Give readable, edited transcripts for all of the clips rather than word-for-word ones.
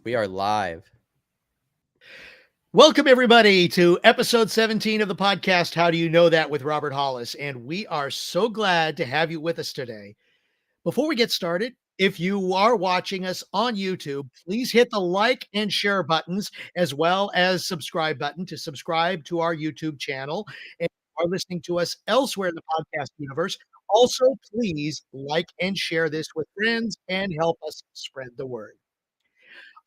We are live. Welcome, everybody, to episode 17 of the podcast, How Do You Know That, with Robert Hollis. And we are so glad to have you with us today. Before we get started, if you are watching us on YouTube, please hit the like and share buttons, as well as subscribe button to subscribe to our YouTube channel. And if you are listening to us elsewhere in the podcast universe, also please like and share this with friends and help us spread the word.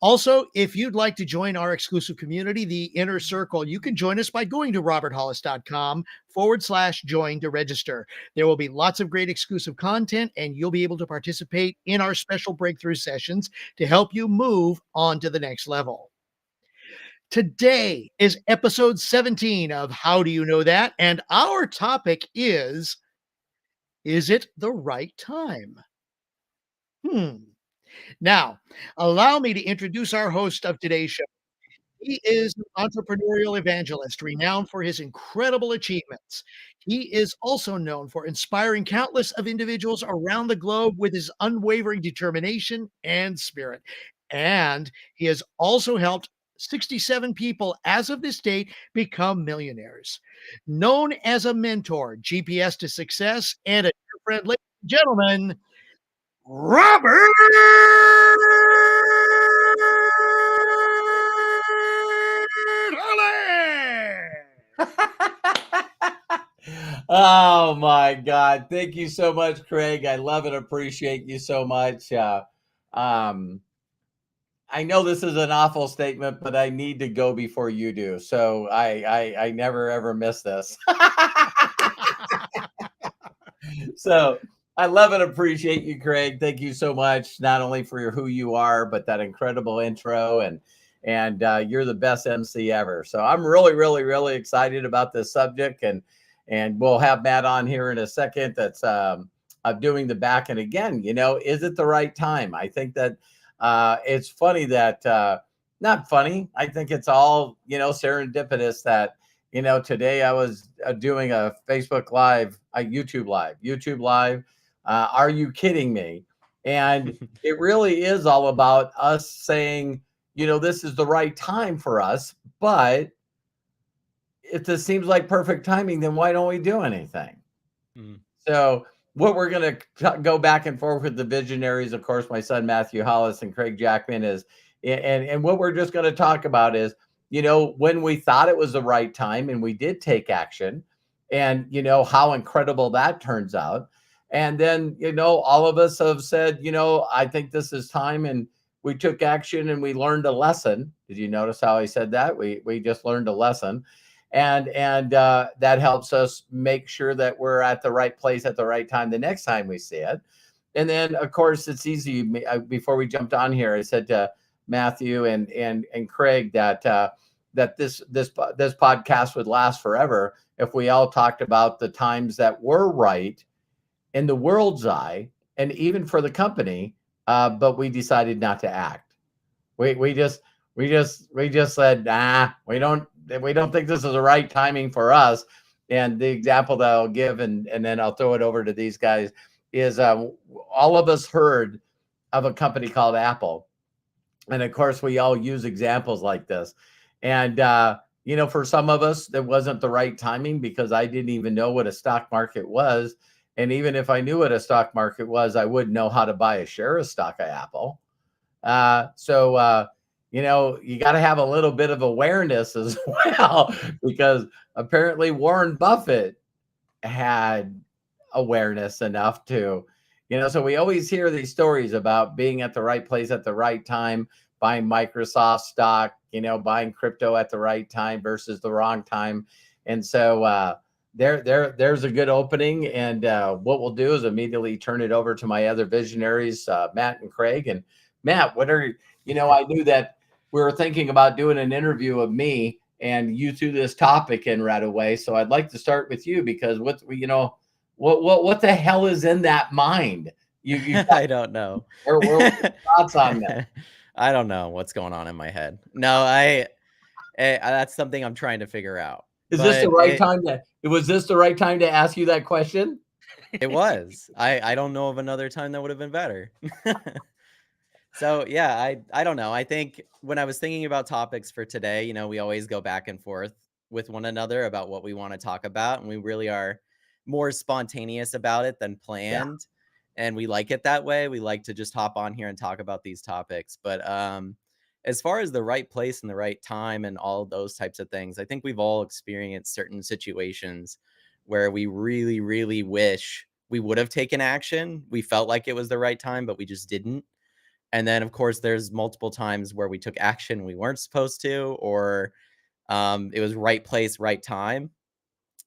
Also, if you'd like to join our exclusive community, the Inner Circle, you can join us by going to roberthollis.com/join to register. There will be lots of great exclusive content, and you'll be able to participate in our special breakthrough sessions to help you move on to the next level. Today is episode 17 of How Do You Know That? And our topic is it the right time? Now, allow me to introduce our host of today's show. He is an entrepreneurial evangelist renowned for his incredible achievements. He is also known for inspiring countless of individuals around the globe with his unwavering determination and spirit. And he has also helped 67 people as of this date become millionaires. Known as a mentor, GPS to success, and a dear friend, ladies and gentlemen, Robert Hollis. Oh my God. Thank you so much, Craig. I love and appreciate you so much. I know this is an awful statement, but I need to go before you do. So I never ever miss this. So I love and appreciate you, Craig. Thank you so much, not only for who you are, but that incredible intro, and you're the best MC ever. So I'm really excited about this subject, and we'll have Matt on here in a second. That's of doing the back. And again, is it the right time? I think that it's funny that not funny. I think it's all serendipitous that today I was doing a Facebook Live, a YouTube Live. Are you kidding me? And it really is all about us saying, this is the right time for us. But if this seems like perfect timing, then why don't we do anything? So what we're going to go back and forth with the visionaries, of course, my son, Matthew Hollis, and Craig Jackman, is, and what we're just going to talk about is, when we thought it was the right time and we did take action, and, how incredible that turns out. And then, all of us have said, I think this is time, and we took action and we learned a lesson. Did you notice how I said that? We just learned a lesson. And that helps us make sure that we're at the right place at the right time the next time we see it. And then, of course, it's easy. Before we jumped on here, I said to Matthew and Craig that this podcast would last forever if we all talked about the times that were right in the world's eye, and even for the company, but we decided not to act. We just said, nah, we don't think this is the right timing for us. And the example that I'll give, and then I'll throw it over to these guys, is all of us heard of a company called Apple. And of course, we all use examples like this. And, for some of us, that wasn't the right timing because I didn't even know what a stock market was. And even if I knew what a stock market was, I wouldn't know how to buy a share of stock of Apple. You got to have a little bit of awareness as well, because apparently Warren Buffett had awareness enough to, so we always hear these stories about being at the right place at the right time, buying Microsoft stock, buying crypto at the right time versus the wrong time. And so there's a good opening. And what we'll do is immediately turn it over to my other visionaries, Matt and Craig. And Matt, I knew that we were thinking about doing an interview of me, and you threw this topic in right away. So I'd like to start with you, because what the hell is in that mind? I don't know. What are your thoughts on that? I don't know what's going on in my head. No, I that's something I'm trying to figure out. Was this the right time to ask you that question? It was. I don't know of another time that would have been better. So yeah, I don't know. I think when I was thinking about topics for today, we always go back and forth with one another about what we want to talk about, and we really are more spontaneous about it than Yeah. planned. And we like it that way. We like to just hop on here and talk about these topics. But as far as the right place and the right time and all those types of things, I think we've all experienced certain situations where we really, really wish we would have taken action. We felt like it was the right time, but we just didn't. And then, of course, there's multiple times where we took action we weren't supposed to, or it was right place, right time.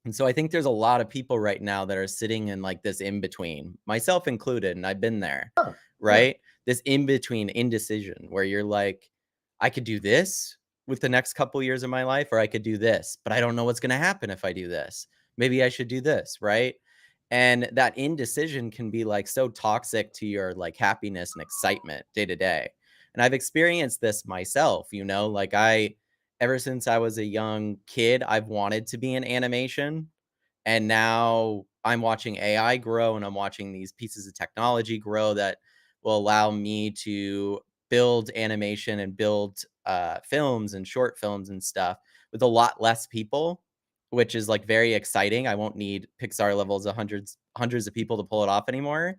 And so I think there's a lot of people right now that are sitting in like this in between, myself included, and I've been there, Sure. Sure. right? This in between indecision where you're like, I could do this with the next couple years of my life, or I could do this, but I don't know what's going to happen if I do this. Maybe I should do this, right? And that indecision can be like so toxic to your like happiness and excitement day to day. And I've experienced this myself, like ever since I was a young kid, I've wanted to be in animation. And now I'm watching AI grow and I'm watching these pieces of technology grow that will allow me to build animation and build films and short films and stuff with a lot less people, which is like very exciting. I won't need Pixar levels of hundreds of people to pull it off anymore.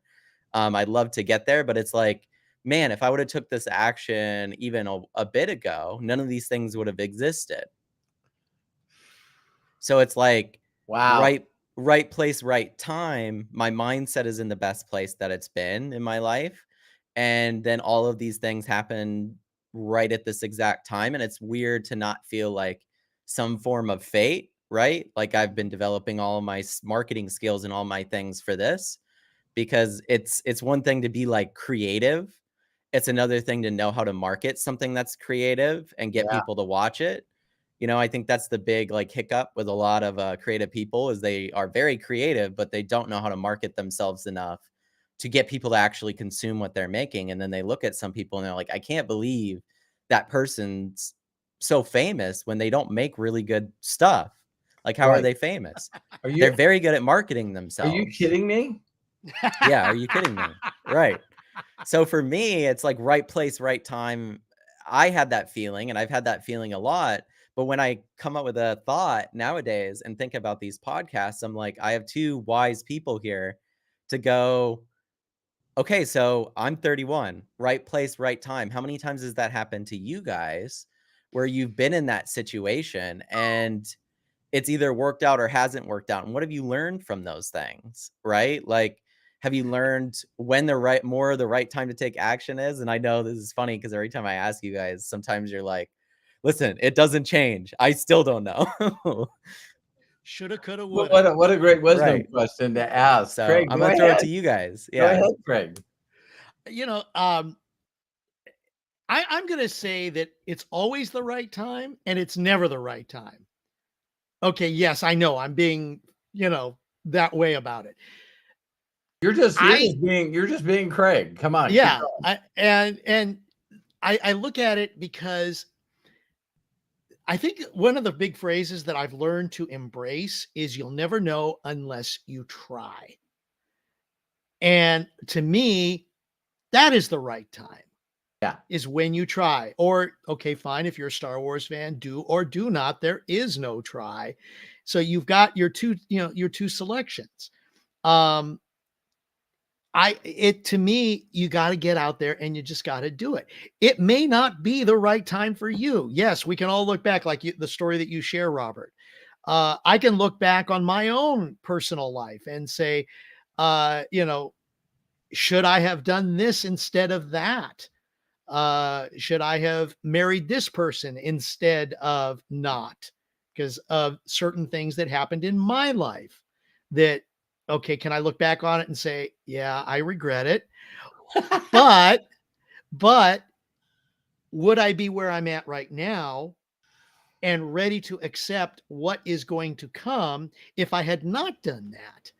I'd love to get there, but it's like, man, if I would have took this action even a bit ago, none of these things would have existed. So it's like Wow. right place, right time. My mindset is in the best place that it's been in my life. And then all of these things happen right at this exact time. And it's weird to not feel like some form of fate, right? Like I've been developing all of my marketing skills and all my things for this, because it's one thing to be like creative. It's another thing to know how to market something that's creative and get Yeah. people to watch it. I think that's the big like hiccup with a lot of creative people is they are very creative, but they don't know how to market themselves enough to get people to actually consume what they're making. And then they look at some people and they're like, I can't believe that person's so famous when they don't make really good stuff. Like, how are Right. they famous? Are They're you very good at marketing are you themselves. kidding me? Yeah, are you kidding me? Right. So for me, it's like right place, right time. I had that feeling and I've had that feeling a lot. But when I come up with a thought nowadays and think about these podcasts, I'm like, I have two wise people here to go, okay, so I'm 31, right place, right time. How many times has that happened to you guys where you've been in that situation and it's either worked out or hasn't worked out? And what have you learned from those things, right? Like, have you learned when the right time to take action is? And I know this is funny because every time I ask you guys, sometimes you're like, listen, it doesn't change. I still don't know. Shoulda, coulda, What woulda. what a great wisdom Right. question to ask. So Craig, I'm go gonna throw it ahead. to you guys. Go Yeah. ahead, Craig. You know, I'm gonna say that it's always the right time and it's never the right time. Okay, yes, I know I'm being, that way about it. I You're just being Craig. Come on, keep Yeah, going. I look at it because I think one of the big phrases that I've learned to embrace is you'll never know unless you try. And to me, that is the right time. Yeah. Is when you try. Or, okay, fine, if you're a Star Wars fan, do or do not. There is no try. So you've got your two selections. Um, to me, you got to get out there and you just got to do it. It may not be the right time for you. Yes, we can all look back like the story that you share, Robert. I can look back on my own personal life and say, should I have done this instead of that? Should I have married this person instead of not? Because of certain things that happened in my life that, okay, can I look back on it and say, yeah, I regret it. But, but would I be where I'm at right now and ready to accept what is going to come if I had not done that?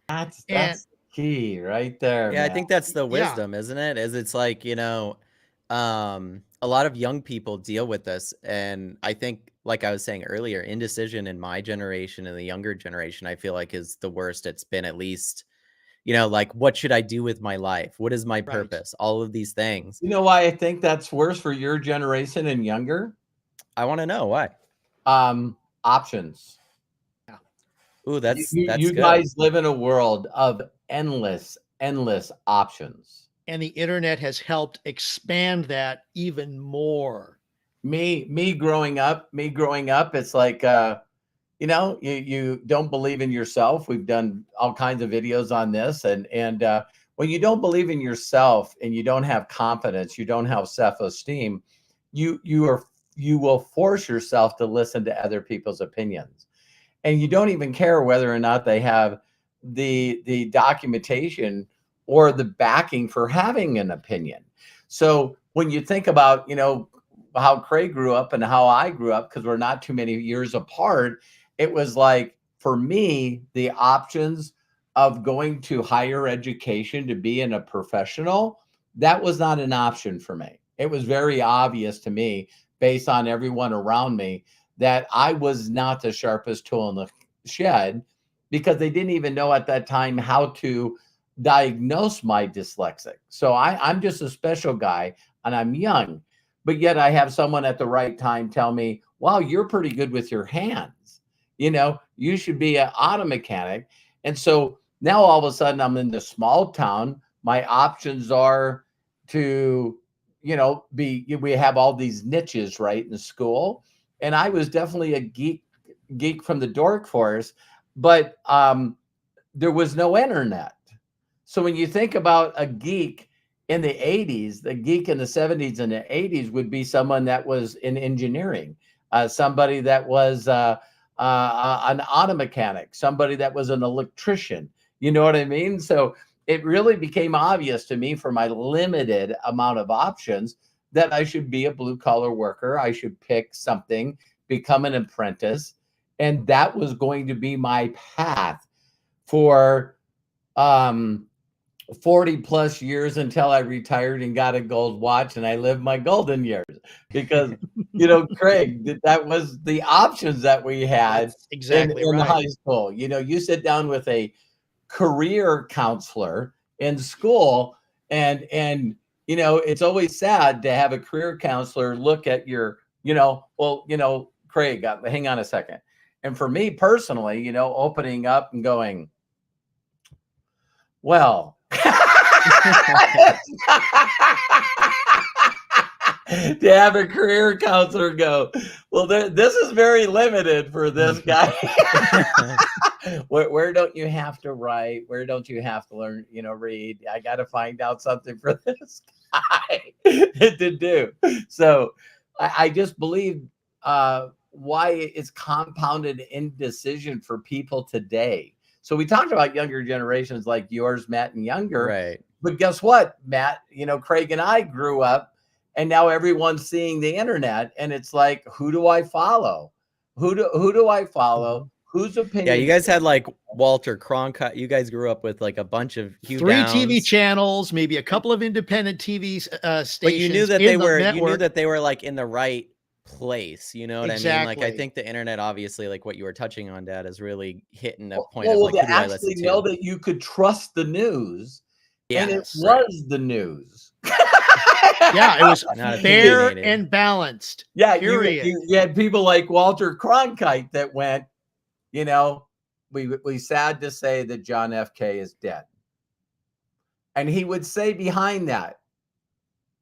And That's the key right there, Yeah, I man. think that's the yeah, wisdom, isn't it? Is it's like, a lot of young people deal with this. And I think, like I was saying earlier, indecision in my generation and the younger generation, I feel like is the worst it's been, at least You know, like, what should I do with my life? What is my Right. purpose? All of these things. You know why I think that's worse for your generation and younger? I want to know why. Options. Yeah. Ooh, You, that's you that's you good. guys live in a world of endless options. And the internet has helped expand that even more. Me growing up, it's like you don't believe in yourself. We've done all kinds of videos on this, and when you don't believe in yourself and you don't have confidence, you don't have self-esteem, you will force yourself to listen to other people's opinions, and you don't even care whether or not they have the documentation or the backing for having an opinion. So when you think about, how Craig grew up and how I grew up, because we're not too many years apart, it was like, for me, the options of going to higher education to be in a professional, that was not an option for me. It was very obvious to me, based on everyone around me, that I was not the sharpest tool in the shed, because they didn't even know at that time how to diagnose my dyslexic. So I'm just a special guy and I'm young, but yet I have someone at the right time tell me, wow, you're pretty good with your hands. You should be an auto mechanic. And so now all of a sudden I'm in the small town. My options are to, we have all these niches, right, in school. And I was definitely a geek from the dork force, but there was no internet. So when you think about a geek in the 80s, the geek in the 70s and the 80s would be someone that was in engineering, somebody that was an auto mechanic, somebody that was an electrician. You know what I mean? So it really became obvious to me, for my limited amount of options, that I should be a blue collar worker. I should pick something, become an apprentice. And that was going to be my path for 40 plus years, until I retired and got a gold watch and I lived my golden years. Because, Craig, that was the options that we had That's exactly in right. high school. You sit down with a career counselor in school, and it's always sad to have a career counselor look at your, Craig, hang on a second. And for me personally, opening up and going, well, to have a career counselor go, well, this is very limited for this guy. Where don't you have to write? Where don't you have to learn, read? I got to find out something for this guy to do. So I just believe why it's compounded indecision for people today. So we talked about younger generations like yours, Matt, and younger. Right. But guess what, Matt? Craig and I grew up, and now everyone's seeing the internet, and it's like, who do I follow? Who do I follow? Whose opinion? Yeah, you guys had like Walter Cronkite. You guys grew up with like a bunch of Hugh 3 Downs. TV channels, maybe a couple of independent TV stations. But you knew that they were like in the right place. You know what I mean? Like, I Exactly. think the internet, obviously, like what you were touching on, Dad, is really hitting a point Well, of like, to who do I actually listen know to? that you could trust the news, and it Yes. was the news. Yeah, it was Not fair opinionated. and balanced. Yeah, Period. you had people like Walter Cronkite that went, we sad to say that John F. K. is dead. And he would say behind that,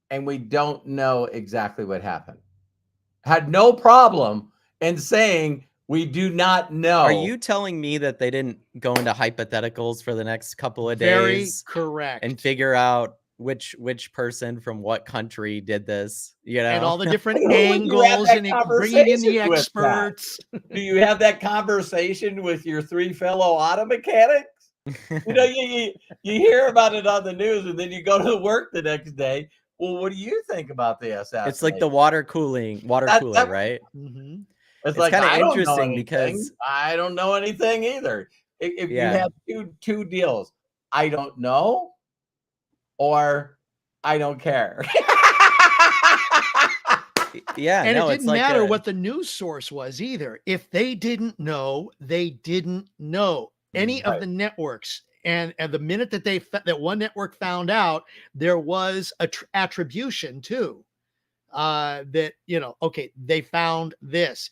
and we don't know exactly what happened. Had no problem in saying, we do not know. Are you telling me that they didn't go into hypotheticals for the next couple of Very days correct. and figure out which person from what country did this? And all the different Would you have angles that and bringing in the conversation with that? experts. Do you have that conversation with your 3 fellow auto mechanics? You hear about it on the news, and then you go to work the next day. Well, what do you think about the assassination? It's like the water cooler, right? Mhm. It's It's like, kinda I don't know interesting anything. because I don't know anything either. If you Yeah. have two deals, I don't know, or I don't care. Yeah, And no, it it's didn't like matter what the news source was either. If they didn't know, they didn't know. Any of Right. the networks, And the minute that that one network found out, there was a attribution too, that, okay, they found this,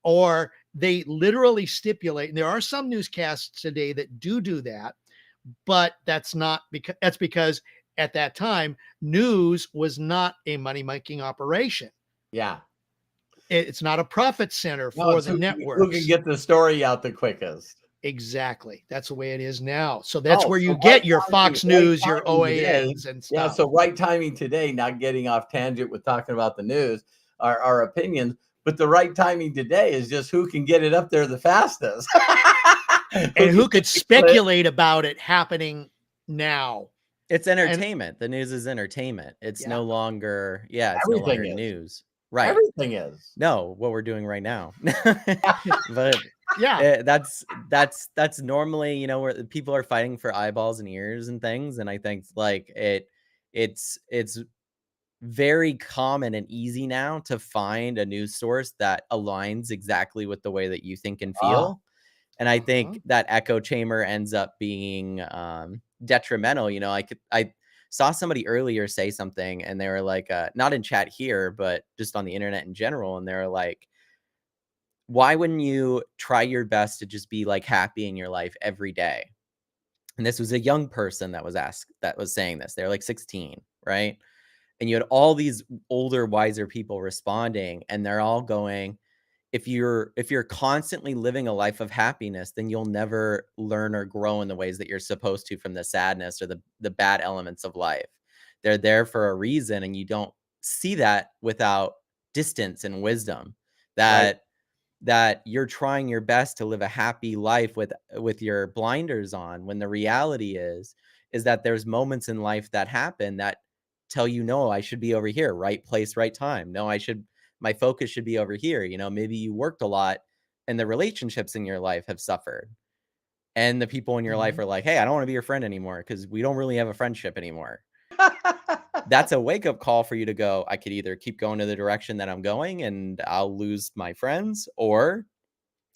or they literally stipulate, and there are some newscasts today that do that, but that's because at that time, news was not a money-making operation. Yeah. It's not a profit center No, for it's the who networks. can get the story out the quickest. Exactly. That's the way it is now. So that's Oh, where you so right get your timing, Fox right News, your timing today. OANs and Yeah, stuff. so right timing today, not getting off tangent with talking about the news, our opinions, but the right timing today is just who can get it up there the fastest. And who could get the clip. speculate about it happening now? It's And entertainment. The news is entertainment. It's yeah, no longer it's no Everything longer is. news. Right. Everything is. No, what we're doing right now. But yeah. that's normally, where the people are fighting for eyeballs and ears and things, and I think, like, it's very common and easy now to find a news source that aligns exactly with the way that you think and Ah, feel, and I Uh-huh. think that echo chamber ends up being, detrimental. I saw somebody earlier say something, and they were like, not in chat here, but just on the internet in general, and they were like, "Why wouldn't you try your best to just be, like, happy in your life every day?" And this was a young person that was saying this. They're like 16, right? And you had all these older, wiser people responding, and they're all going, if you're constantly living a life of happiness, then you'll never learn or grow in the ways that you're supposed to from the sadness or the bad elements of life. They're there for a reason, and you don't see that without distance and wisdom. right. That you're trying your best to live a happy life with your blinders on, when the reality is that there's moments in life that happen that tell you, no, I should be over here, right place, right time. No, my focus should be over here. Maybe you worked a lot and the relationships in your life have suffered. And the people in your life Mhm. are like, hey, I don't want to be your friend anymore because we don't really have a friendship anymore. That's a wake up call for you to go, I could either keep going to the direction that I'm going and I'll lose my friends, or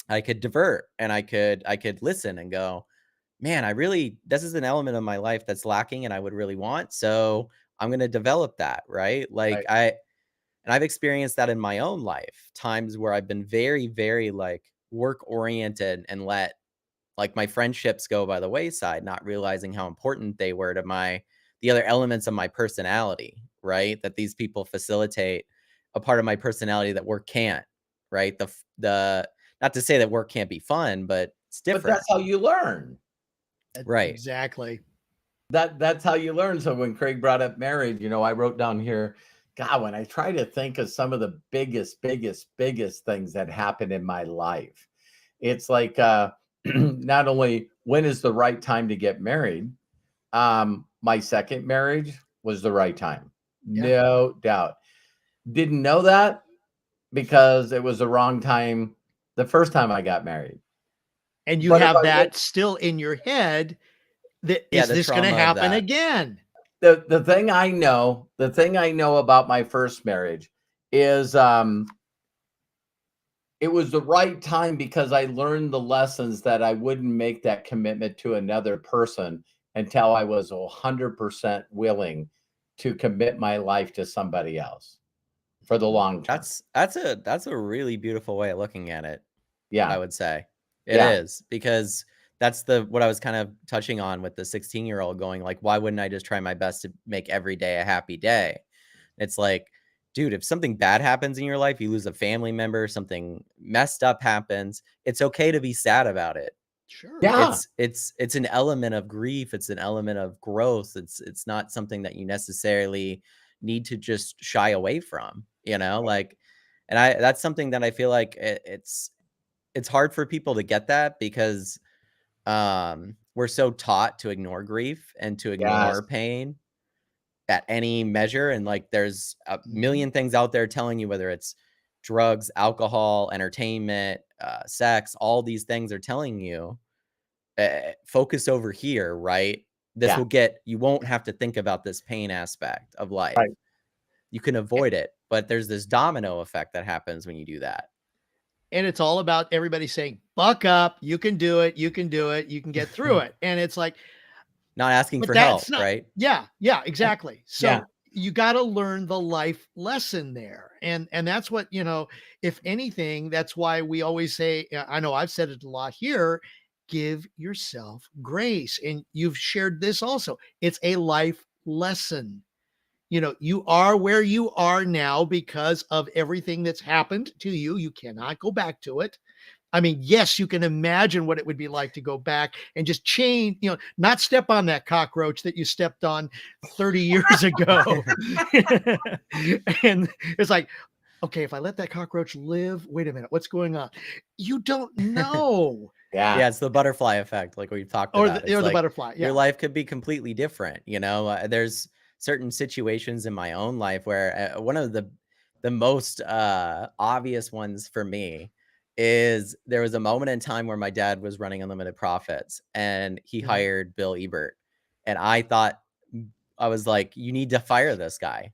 I could divert and I could listen and go, man, this is an element of my life that's lacking and I would really want. So I'm going to develop that. Right. Right. And I've experienced that in my own life, times where I've been very, very, like, work oriented and let, like, my friendships go by the wayside, not realizing how important they were to the other elements of my personality, right? That these people facilitate a part of my personality that work can't, right? The not to say that work can't be fun, but it's But that's different. how you learn. Right. Exactly. That's how you learn. So when Craig brought up marriage, I wrote down here, God, when I try to think of some of the biggest things that happened in my life, it's like not only when is the right time to get married, my second marriage was the right time. Yeah. No doubt. Didn't know that because it was the wrong time the first time I got married. And you But if have I would that still in your head, that Yeah, is the this going to trauma of happen that. again? the thing I know about my first marriage is it was the right time because I learned the lessons that I wouldn't make that commitment to another person until I was 100% willing to commit my life to somebody else for the long term. That's a really beautiful way of looking at it, I Yeah. would say. It Yeah. is, because that's what I was kind of touching on with the 16-year-old going, like, why wouldn't I just try my best to make every day a happy day? It's like, dude, if something bad happens in your life, you lose a family member, something messed up happens, it's okay to be sad about it. Sure. Yeah. It's an element of grief, it's an element of growth. It's not something that you necessarily need to just shy away from, like, and that's something that I feel like it's hard for people to get that, because we're so taught to ignore grief and to Yes. ignore pain at any measure, and, like, there's a Mhm. million things out there telling you, whether it's drugs, alcohol, entertainment, sex, all these things are telling you, focus over here, right? Yeah. You won't have to think about this pain aspect of life. Right. You can avoid it, but there's this domino effect that happens when you do that. And it's all about everybody saying, buck up, you can do it, you can do it, you can get through it. And it's like, not asking But for help, that's not, right? yeah, yeah, exactly. Yeah. So you got to learn the life lesson there. And that's what, if anything, that's why we always say, I know I've said it a lot here, give yourself grace. And you've shared this also. It's a life lesson. You are where you are now because of everything that's happened to you. You cannot go back to it. I mean, yes, you can imagine what it would be like to go back and just change, not step on that cockroach that you stepped on 30 years ago. And it's like, okay, if I let that cockroach live, wait a minute, what's going on? You don't know. Yeah. Yeah, it's the butterfly effect, like we've talked Or about. the, It's or the like butterfly. your Yeah. life could be completely different. There's certain situations in my own life where one of the most obvious ones for me is there was a moment in time where my dad was running unlimited profits and he Mhm. hired Bill Ebert, and I thought I was like, you need to fire this guy.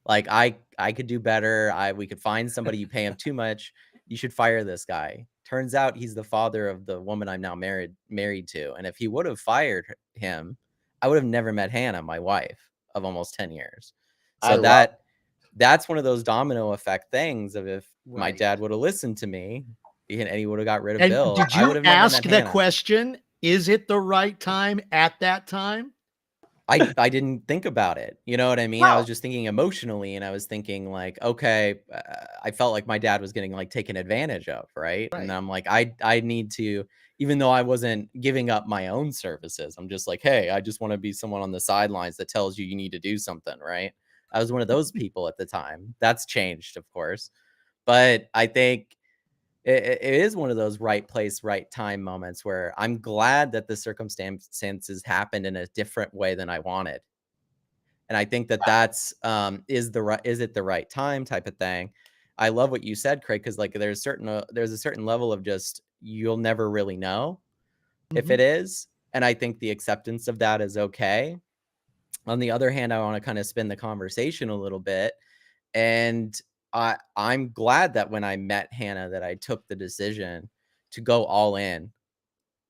Like, I could do better. We could find somebody. You pay him too much. You should fire this guy. Turns out he's the father of the woman I'm now married to. And if he would have fired him, I would have never met Hannah, my wife of almost 10 years. I So love that's one of those domino effect things of if my Right. dad would have listened to me and he would have got rid of And Bill, did I would you have never ask met the Hannah. question? Is it the right time at that time? I didn't think about it, you know what I mean? I was Well, just thinking emotionally, and I was thinking like, okay, I felt like my dad was getting like taken advantage of, right? And Right. I'm like, I need to, even though I wasn't giving up my own services, I'm just like, hey, I just want to be someone on the sidelines that tells you need to do something, right? I was one of those people at the time. That's changed, of course, but I think it is one of those right place, right time moments where I'm glad that the circumstances happened in a different way than I wanted. And I think that that's, is it the right time type of thing. I love what you said, Craig, because like there's a certain level of just you'll never really know if Mhm. it is. And I think the acceptance of that is okay. On the other hand, I want to kind of spin the conversation a little bit. And I'm glad that when I met Hannah that I took the decision to go all in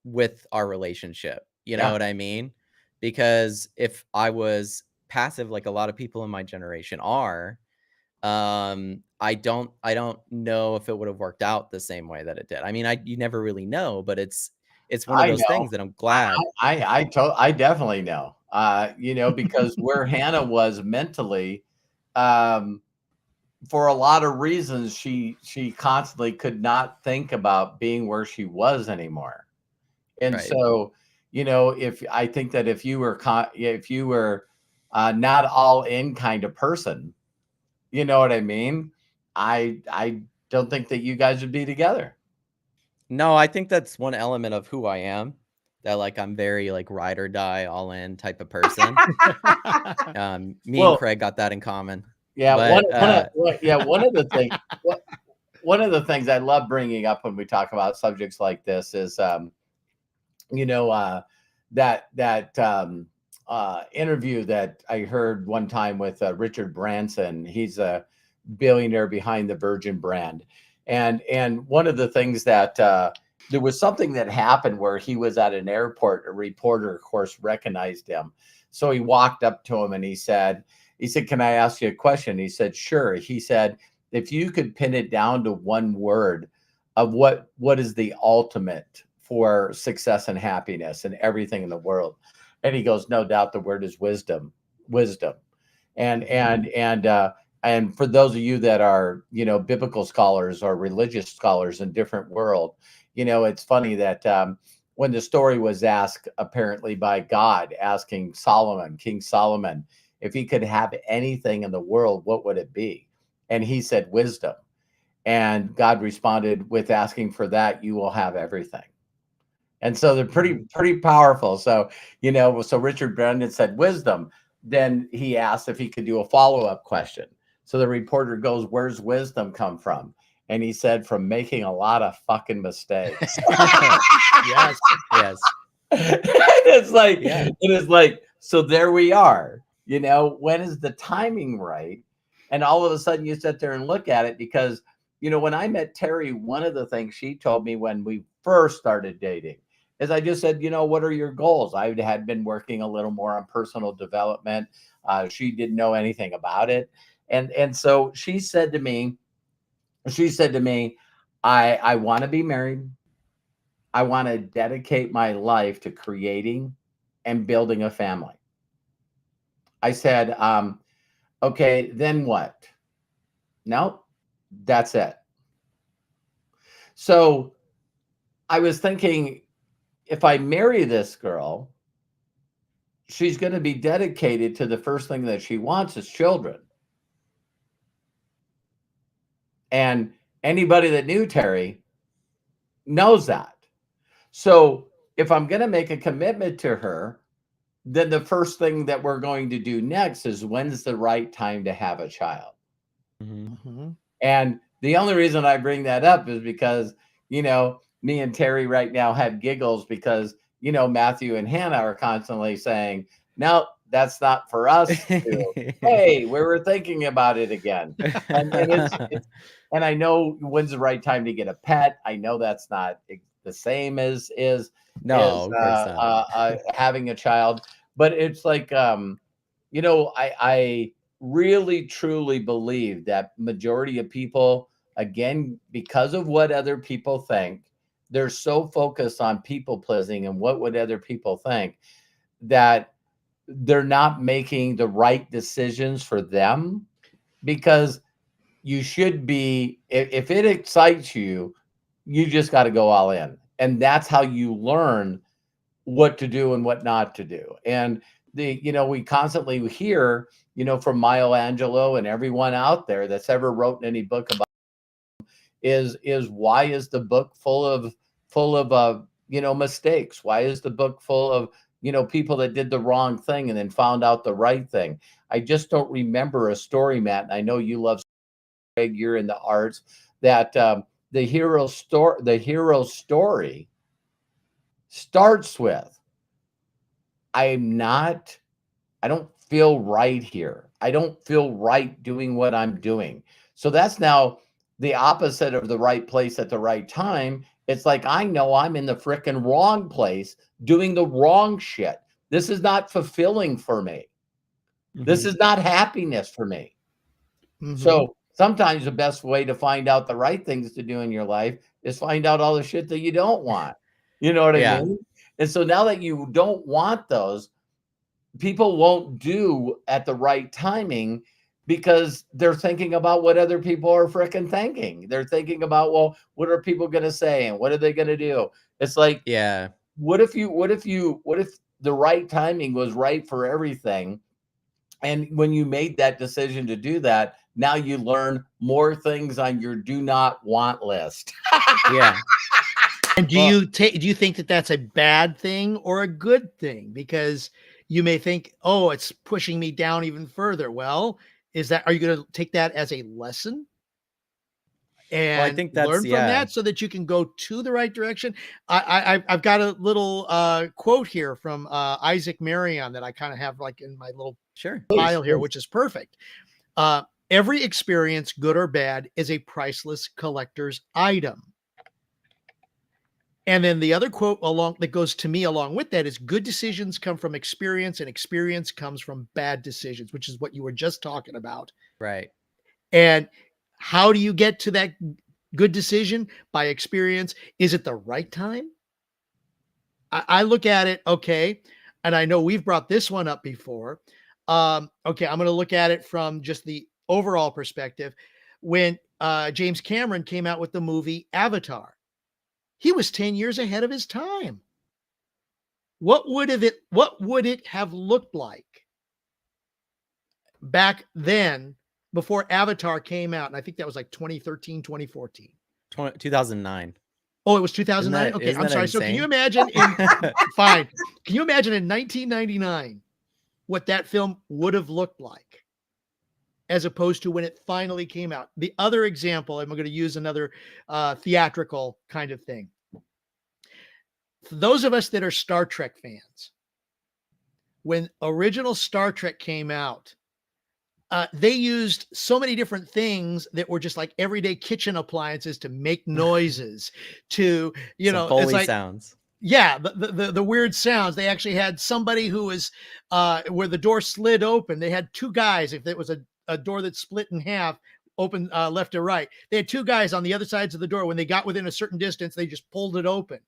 with our relationship. You know yeah. what I mean? Because if I was passive like a lot of people in my generation are, I don't know if it would have worked out the same way that it did. I mean, you never really know, but it's one of I those know. things that I'm glad. I definitely know. Because where Hannah was mentally, um, for a lot of reasons, she constantly could not think about being where she was anymore. And Right. so, if I think that if you were not all in kind of person, you know what I mean? I don't think that you guys would be together. No, I think that's one element of who I am. That like I'm very like ride or die, all in type of person. Me and Well, Craig got that in common. yeah, But one of the things one of the things I love bringing up when we talk about subjects like this is you know, that interview that I heard one time with Richard Branson. He's a billionaire behind the Virgin brand, and one of the things that there was something that happened where he was at an airport. A reporter, of course, recognized him, so he walked up to him and he said, "Can I ask you a question?" He said, "Sure." He said, "If you could pin it down to one word of what is the ultimate for success and happiness and everything in the world." And he goes, "No doubt the word is wisdom. Wisdom." And Mhm. and for those of you that are, biblical scholars or religious scholars in different world, it's funny that when the story was asked apparently by God asking King Solomon, if he could have anything in the world, what would it be? And he said wisdom. And God responded with asking for that, you will have everything. And so they're Mhm. pretty powerful. So, so Richard Brendan said wisdom. Then he asked if he could do a follow-up question. So the reporter goes, "Where's wisdom come from?" And he said, "From making a lot of fucking mistakes." Yes. yes. Yeah. It is like, so there we are. When is the timing right? And all of a sudden you sit there and look at it because when I met Terry, one of the things she told me when we first started dating is I just said, what are your goals? I had been working a little more on personal development. She didn't know anything about it. And so she said to me, I want to be married. I want to dedicate my life to creating and building a family. I said, okay, then what? No, that's it. So I was thinking, if I marry this girl, she's going to be dedicated to the first thing that she wants is children. And anybody that knew Terry knows that. So if I'm going to make a commitment to her, then the first thing that we're going to do next is when's the right time to have a child. Mhm. And the only reason I bring that up is because, me and Terry right now have giggles because, Matthew and Hannah are constantly saying, no, that's not for us to, hey, we were thinking about it again. And and I know when's the right time to get a pet. I know that's not the same as No, of course not. having a child, but it's like, I really truly believe that majority of people, again, because of what other people think, they're so focused on people pleasing and what would other people think that they're not making the right decisions for them. Because you should be, if it excites you, you just got to go all in, and that's how you learn what to do and what not to do. And we constantly hear, from Maya Angelou and everyone out there that's ever wrote any book about is why is the book full of mistakes? Why is the book full of people that did the wrong thing and then found out the right thing? I just don't remember a story, Matt, and I know you love, Greg, you're in the arts, that the hero story starts with, I don't feel right here. I don't feel right doing what I'm doing. So that's now the opposite of the right place at the right time. It's like, I know I'm in the frickin' wrong place doing the wrong shit. This is not fulfilling for me. This is not happiness for me. Mhm. So sometimes the best way to find out the right things to do in your life is find out all the shit that you don't want. You know what I Yeah. mean? And so now that you don't want those, people won't do at the right timing because they're thinking about what other people are freaking thinking. They're thinking about, well, what are people going to say and what are they going to do? It's like, Yeah. what if the right timing was right for everything? And when you made that decision to do that, now you learn more things on your do not want list. Yeah. And do Well, you think that that's a bad thing or a good thing? Because you may think, oh, it's pushing me down even further. Well, are you going to take that as a lesson I and think that's learn from yeah. that so that you can go to the right direction? I've got a little quote here from Isaac Marion that I kind of have like in my little Sure. pile here, Please. which is perfect. Every experience, good or bad, is a priceless collector's item. And then the other quote along that goes to me along with that is, good decisions come from experience and experience comes from bad decisions, which is what you were just talking about. Right. And how do you get to that good decision? By experience. Is it the right time? I look at it, okay, and I know we've brought this one up before. Okay, I'm going to look at it from just the overall perspective. When James Cameron came out with the movie Avatar, he was 10 years ahead of his time. What would it have looked like back then before Avatar came out? And I think that was like 2013, 2014. 2009. Oh, it was 2009. Okay, Isn't I'm that sorry. So can you insane? imagine fine. Can you imagine in 1999 what that film would have looked like as opposed to when it finally came out? The other example, and we're going to use another theatrical kind of thing. For those of us that are Star Trek fans, when original Star Trek came out, they used so many different things that were just like everyday kitchen appliances to make noises, to, Some it's Foley like, sounds. Yeah, the weird sounds. They actually had somebody who was where the door slid open. They had two guys. If it was a door that split in half, open left or right, they had two guys on the other sides of the door. When they got within a certain distance, they just pulled it open.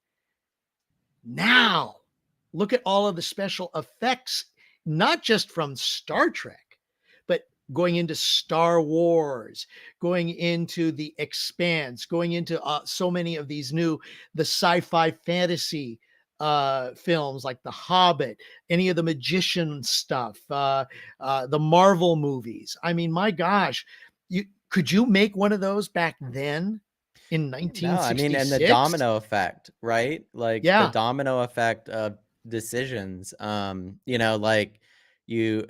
Now, look at all of the special effects, not just from Star Trek, but going into Star Wars, going into The Expanse, going into so many of these the sci-fi fantasy films like The Hobbit, any of the magician stuff, the Marvel movies. I mean, my gosh, could you make one of those back then in No, I mean, and the 1966? domino effect, right? Like the Yeah, domino effect of decisions. You know, like you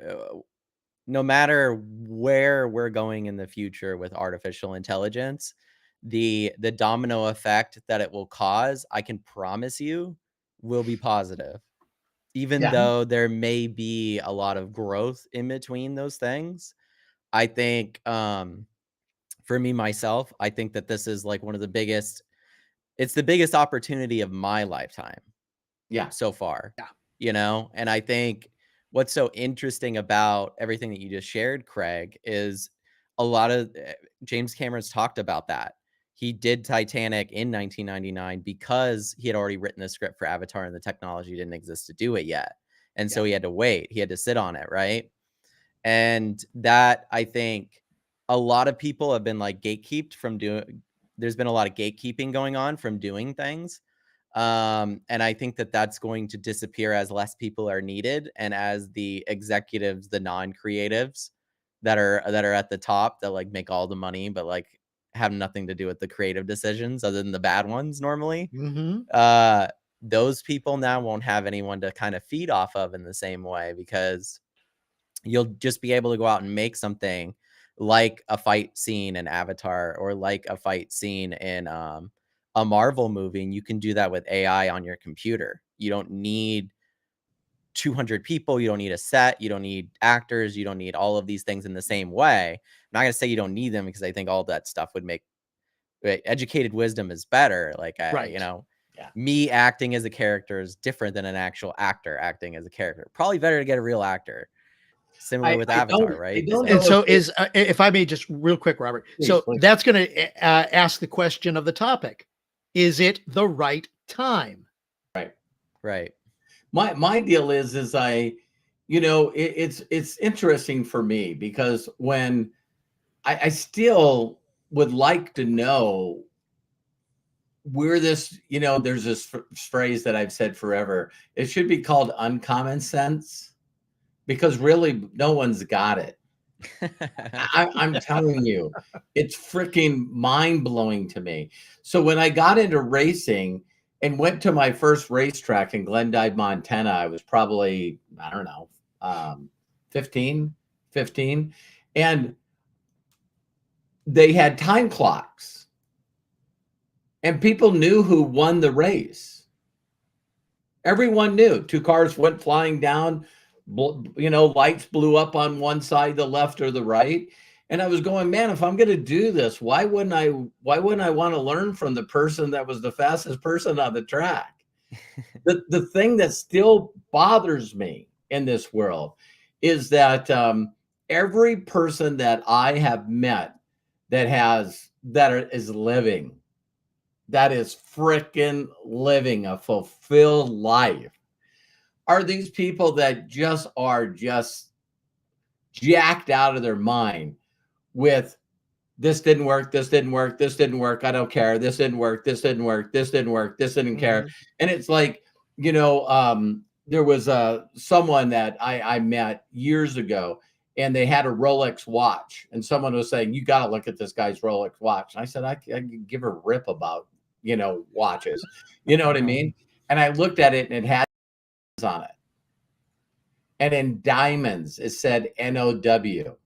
no matter where we're going in the future with artificial intelligence, the domino effect that it will cause, I can promise you, will be positive. Even Yeah. though there may be a lot of growth in between those things, I think for me myself, I think that this is like one of the biggest it's the biggest opportunity of my lifetime Yeah. so far, yeah, you know? And I think what's so interesting about everything that you just shared, Craig, is a lot of James Cameron's talked about that. He did Titanic in 1999 because he had already written the script for Avatar and the technology didn't exist to do it yet. And yeah. so he had to wait. He had to sit on it, right? And that I think a lot of people have been like gatekeeped from doing there's been a lot of gatekeeping going on from doing things. And I think that that's going to disappear as less people are needed and as the executives, the non-creatives that are at the top that like make all the money but like have nothing to do with the creative decisions other than the bad ones normally. Mm-hmm. Uh those people now won't have anyone to kind of feed off of in the same way because you'll just be able to go out and make something like a fight scene in Avatar or like a fight scene in a Marvel movie, and you can do that with AI on your computer. You don't need 200 people, you don't need a set, you don't need actors, you don't need all of these things in the same way. I'm not going to say you don't need them because I think all that stuff would make educated wisdom is better. Like you Right. know, Yeah. me acting as a character is different than an actual actor acting as a character. Probably better to get a real actor. Similar with Avatar, I right? don't And So know so if is if I may just real quick, Robert. please, So please. that's going to ask the question of the topic: is it the right time? Right. right. My deal is it's interesting for me because when I still would like to know where this, there's this phrase that I've said forever. It should be called uncommon sense because really no one's got it. I'm telling you, it's freaking mind blowing to me. So when I got into racing and went to my first racetrack in Glendive, Montana, I was probably, I don't know, 15, 15. And they had time clocks and people knew who won the race. Everyone knew. Two cars went flying down, lights blew up on one side, the left or the right. And I was going, man, if I'm going to do this, why wouldn't I want to learn from the person that was the fastest person on the track? The thing that still bothers me in this world is that every person that I have met is living, that is freaking living a fulfilled life, are these people that are just jacked out of their mind with this didn't work, this didn't work, this didn't work, I don't care, this didn't work, this didn't work, this didn't work, this didn't care. Mhm. And it's like, there was someone that I met years ago and they had a Rolex watch and someone was saying, you got to look at this guy's Rolex watch. And I said, I could give a rip about, watches, you know what I mean? And I looked at it and it had on it. And in diamonds, it said NOW.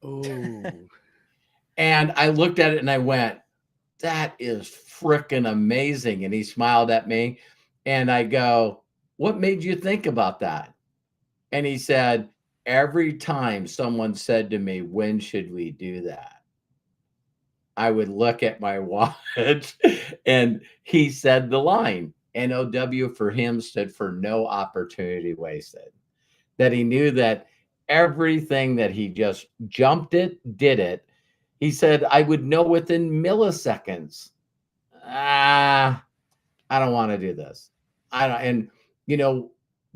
Oh, And I looked at it and I went, that is freaking amazing. And he smiled at me. And I go, what made you think about that? And he said, every time someone said to me, when should we do that? I would look at my watch and he said the line, NOW for him stood for no opportunity wasted. That he knew that everything that he just jumped it, did it. He said, I would know within milliseconds. Ah, I don't want to do this. I don't, and you know,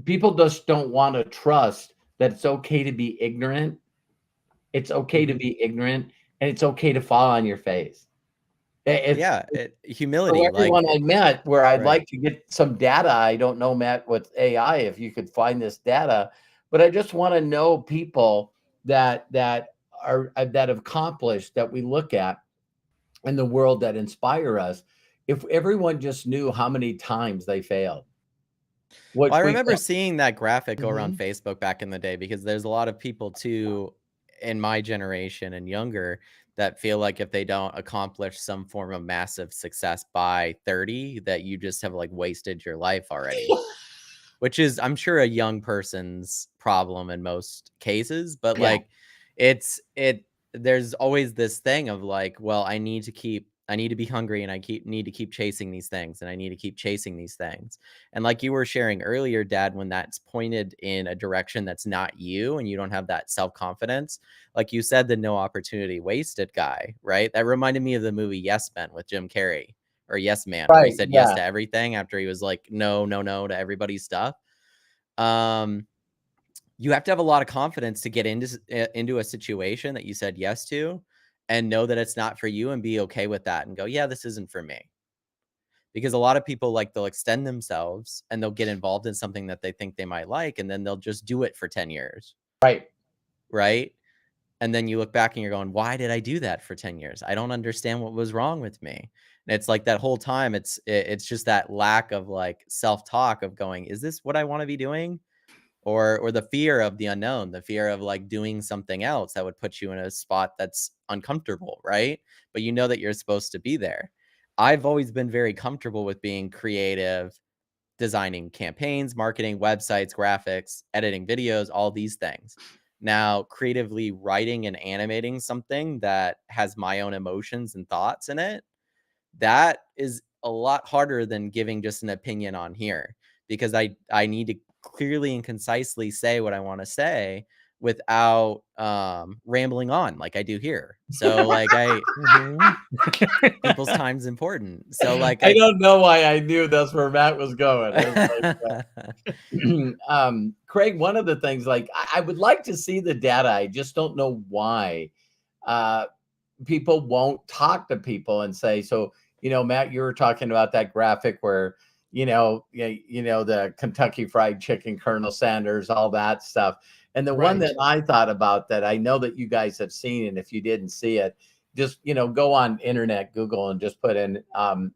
people just don't want to trust that it's okay to be ignorant. It's okay to Mhm. be ignorant, and it's okay to fall on your face. It's Yeah, so humility, like everyone I met where I'd right. like to get some data. I don't know, Matt, with AI, if you could find this data, but I just want to know people that are that have accomplished that we look at in the world that inspire us. If everyone just knew how many times they failed, what Well, I we remember seeing that graphic go around Mhm. Facebook back in the day because there's a lot of people too in my generation and younger that feel like if they don't accomplish some form of massive success by 30, that you just have like wasted your life already. Which is, I'm sure, a young person's problem in most cases, but, yeah, like, it there's always this thing of, like, well, I need to be hungry, and I need to keep chasing these things, and I need to keep chasing these things, and like you were sharing earlier, Dad, when that's pointed in a direction that's not you, and you don't have that self-confidence, like you said, the no opportunity wasted guy, right? That reminded me of the movie Yes Men with Jim Carrey, or Yes Man, where he right, said yes yeah, to everything after he was like, no, no, no to everybody's stuff. Um, you have to have a lot of confidence to get into a situation that you said yes to and know that it's not for you and be okay with that and go, yeah, this isn't for me. Because a lot of people like they'll extend themselves and they'll get involved in something that they think they might like and then they'll just do it for 10 years, right. right? And then you look back and you're going, why did I do that for 10 years? I don't understand what was wrong with me. And it's like that whole time it's just that lack of like self-talk of going, is this what I want to be doing? Or the fear of the unknown, the fear of like doing something else that would put you in a spot that's uncomfortable, right? But you know that you're supposed to be there. I've always been very comfortable with being creative, designing campaigns, marketing, websites, graphics, editing videos, all these things. Now, creatively writing and animating something that has my own emotions and thoughts in it, that is a lot harder than giving just an opinion on here because I need to clearly and concisely say what I want to say without rambling on like I do here. So like I Mhm. people's time's important. So like I I don't know why I knew that's where Matt was going. It's like, Craig, one of the things, like, I would like to see the data. I just don't know why uh, people won't talk to people and say, so, Matt, you were talking about that graphic where, the Kentucky Fried Chicken, Colonel Sanders, all that stuff. And the one Right. that I thought about that I know that you guys have seen, and if you didn't see it, just, go on internet, Google, and just put in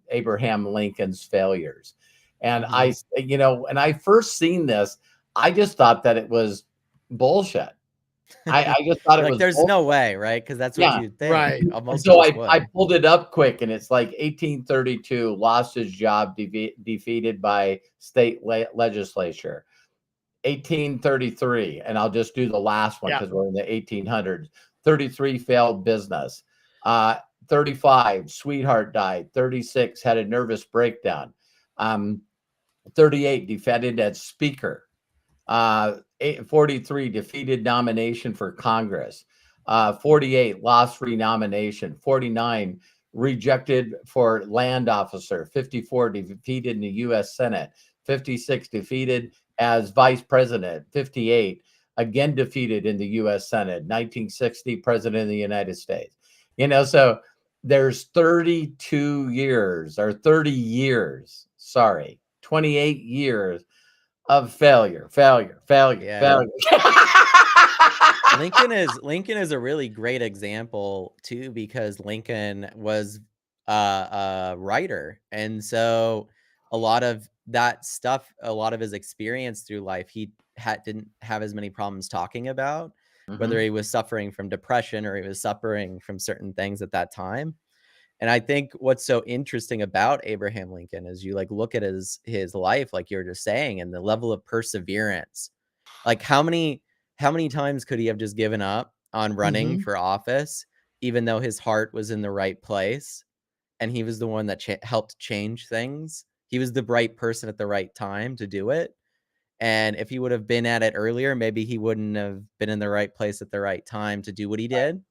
Abraham Lincoln's failures. And Mhm. when I first seen this, I just thought that it was bullshit. I just thought you're it like, was there's no bullshit. way, right? Because that's what Yeah. you'd think. Right. And Most of so us I would. pulled it up quick, and it's like 1832, lost his job, defeated by state legislature. 1833, and I'll just do the last one Yeah. because we're in the 1800s. 33, failed business. Uh, 35, sweetheart died. 36, had a nervous breakdown. 38, defended as speaker. 43, defeated nomination for Congress. 48, lost renomination. 49, rejected for land officer. 54, defeated in the U.S. Senate. 56, defeated as vice president. 58, again defeated in the U.S. Senate. 1960, president of the United States. So there's 32 years or 30 years, sorry, 28 years of failure, failure, failure, Yeah. failure. Lincoln is a really great example too because Lincoln was a writer, and so a lot of that stuff, a lot of his experience through life, he didn't have as many problems talking about, whether Mhm. he was suffering from depression or he was suffering from certain things at that time. And I think what's so interesting about Abraham Lincoln is you like look at his life, like you were just saying, and the level of perseverance. Like how many times could he have just given up on running Mhm. for office, even though his heart was in the right place and he was the one that helped change things. He was the right person at the right time to do it. And if he would have been at it earlier, maybe he wouldn't have been in the right place at the right time to do what he did,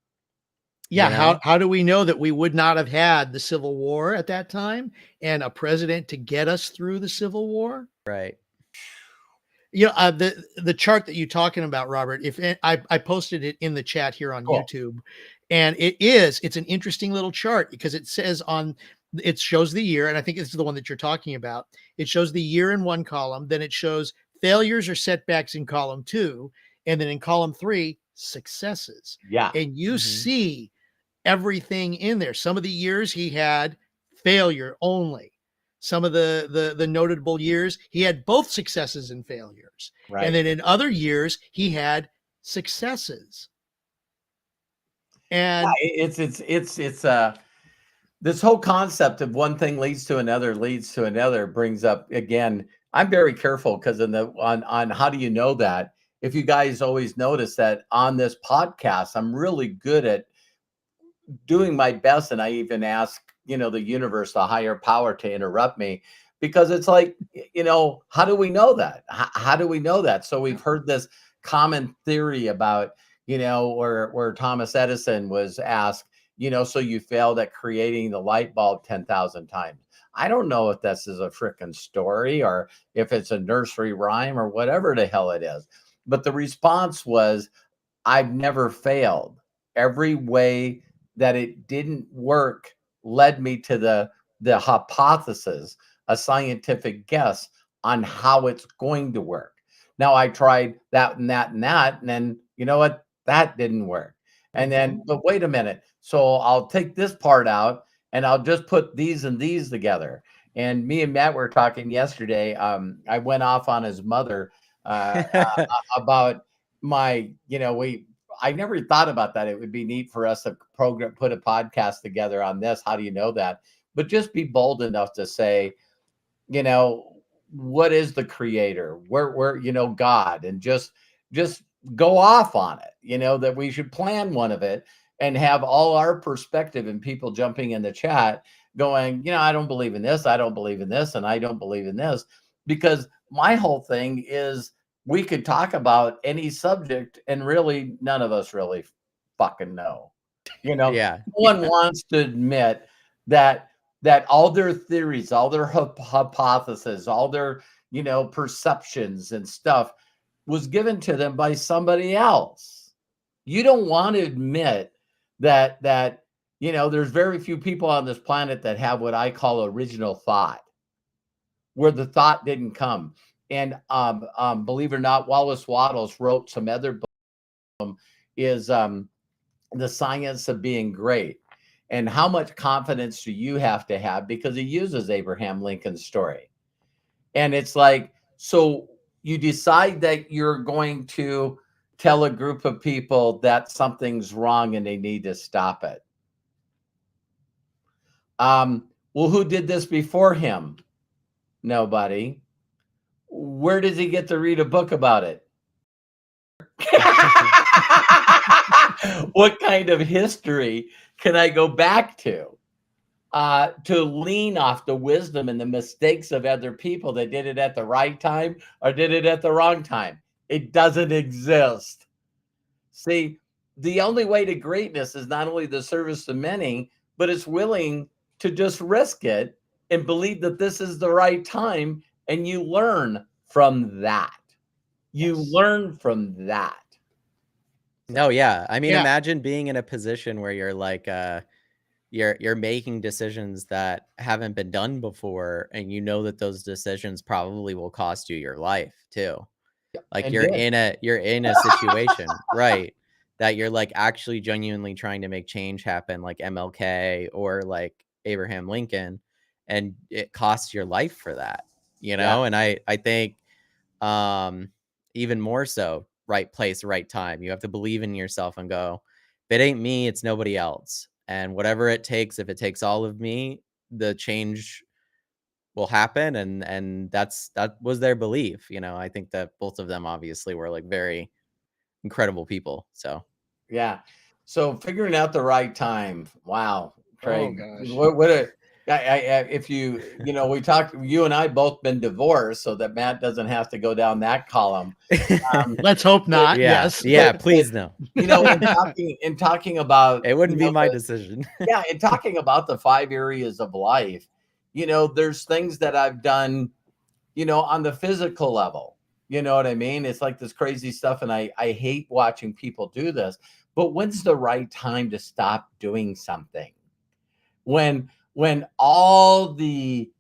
Yeah, you know? how do we know that we would not have had the Civil War at that time and a president to get us through the Civil War? Right. The chart that you're talking about, Robert, I posted it in the chat here on Cool. YouTube, and it's an interesting little chart because it shows the year, and I think this is the one that you're talking about. It shows the year in one column, then it shows failures or setbacks in column 2, and then in column 3, successes. Yeah. And you Mhm. see everything in there. Some of the years he had failure only. Some of the notable years he had both successes and failures. And Right. then in other years he had successes. And It's this whole concept of one thing leads to another brings up again. I'm very careful because on how do you know that? If you guys always notice that on this podcast, I'm really good at doing my best, and I even ask, the universe, the higher power, to interrupt me, because it's like, how do we know that? How do we know that? So we've heard this common theory about, where Thomas Edison was asked, so you failed at creating the light bulb 10,000 times. I don't know if this is a freaking story or if it's a nursery rhyme or whatever the hell it is. But the response was, I've never failed. Every way that it didn't work led me to the hypothesis, a scientific guess on how it's going to work. Now I tried that and that and that, and then you know what? That didn't work. And then, but wait a minute. So I'll take this part out and I'll just put these and these together. And me and Matt were talking yesterday. I went off on his mother about I never thought about that. It would be neat for us to put a podcast together on this. How do you know that? But just be bold enough to say, you know, what is the creator? Where, God, and just go off on it, that we should plan one of it and have all our perspective and people jumping in the chat going, I don't believe in this, I don't believe in this, and I don't believe in this. Because my whole thing is, we could talk about any subject and really none of us really fucking know. No Yeah. one wants to admit that all their theories, all their hypotheses, all their, perceptions and stuff was given to them by somebody else. You don't want to admit that there's very few people on this planet that have what I call original thought, where the thought didn't come. And believe it or not, Wallace Wattles wrote some other book, is The Science of Being Great. And how much confidence do you have to have? Because he uses Abraham Lincoln's story. And it's like, so you decide that you're going to tell a group of people that something's wrong and they need to stop it. Well, who did this before him? Nobody. Where does he get to read a book about it? What kind of history can I go back to lean off the wisdom and the mistakes of other people that did it at the right time or did it at the wrong time? It doesn't exist. See, the only way to greatness is not only the service to many, but it's willing to just risk it and believe that this is the right time, and you learn from that. You learn from that. No, yeah. I mean, Yeah. imagine being in a position where you're like, you're making decisions that haven't been done before, and you know that those decisions probably will cost you your life too. Like And did. you're in a situation, right, that you're like actually genuinely trying to make change happen, like MLK or like Abraham Lincoln, and it costs your life for that, Yeah. And I think even more so, right place, right time. You have to believe in yourself and go, if it ain't me, it's nobody else. And whatever it takes, if it takes all of me, the change will happen. And that was their belief. I think that both of them obviously were like very incredible people. So Yeah. So figuring out the right time. Wow, Oh Craig. gosh. What if we talked, you and I both been divorced, so that Matt doesn't have to go down that column. Let's hope But, not. Yeah, Yes. yeah, but please no. in talking about, It wouldn't be my decision. yeah, in talking about the 5 areas of life, there's things that I've done, on the physical level. You know what I mean? It's like this crazy stuff, and I hate watching people do this. But when's the right time to stop doing something? When all the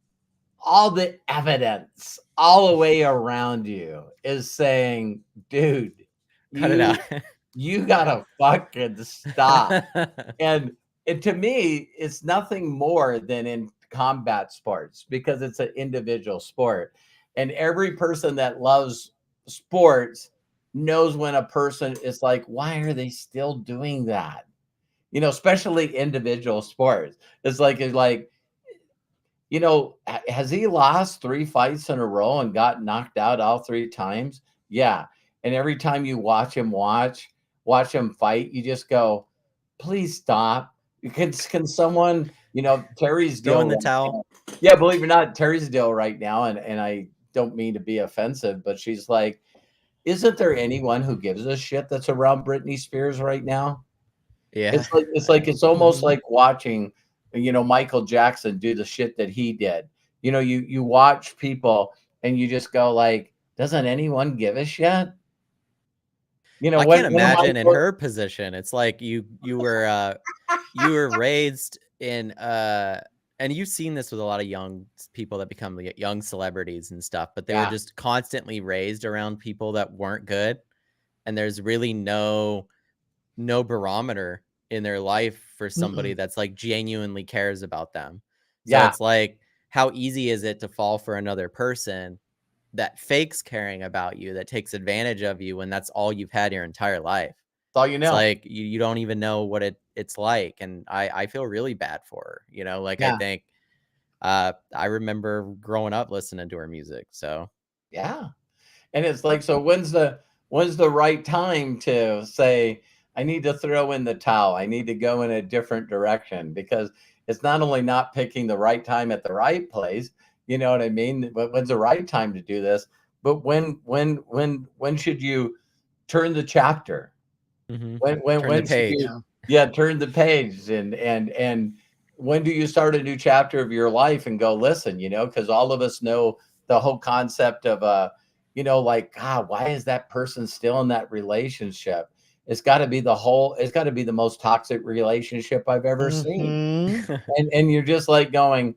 evidence all the way around you is saying, dude, Cut it out. you gotta fucking stop. And to me, it's nothing more than in combat sports, because it's an individual sport. And every person that loves sports knows when a person is like, why are they still doing that? Especially individual sports. It's like, has he lost 3 fights in a row and got knocked out all 3 times? Yeah. And every time you watch him fight, you just go, please stop. Can someone, Terry's Throw deal in the right towel. now. Yeah, believe it or not, Terry's deal right now, and I don't mean to be offensive, but she's like, isn't there anyone who gives a shit that's around Britney Spears right now? Yeah. It's almost like watching, Michael Jackson do the shit that he did. You watch people and you just go like, doesn't anyone give a shit? I When can't am I imagine in her position. It's like you were raised in and you've seen this with a lot of young people that become young celebrities and stuff, but they were Yeah. just constantly raised around people that weren't good, and there's really no barometer in their life for somebody Mm-mm. that's like genuinely cares about them. So Yeah. it's like, how easy is it to fall for another person that fakes caring about you, that takes advantage of you when that's all you've had your entire life? That's all you It's know. like you don't even know what it's like. And I feel really bad for her, like, I Yeah. think I remember growing up listening to her music. So Yeah. And it's like, so when's the right time to say, I need to throw in the towel. I need to go in a different direction, because it's not only not picking the right time at the right place, you know what I mean? But when's the right time to do this? But when should you turn the chapter? turn the When should you, page. Yeah. yeah, turn the page, and when do you start a new chapter of your life and go, listen, because all of us know the whole concept of like, God, why is that person still in that relationship? It's got to be the most toxic relationship I've ever seen. Mhm. And you're just like going,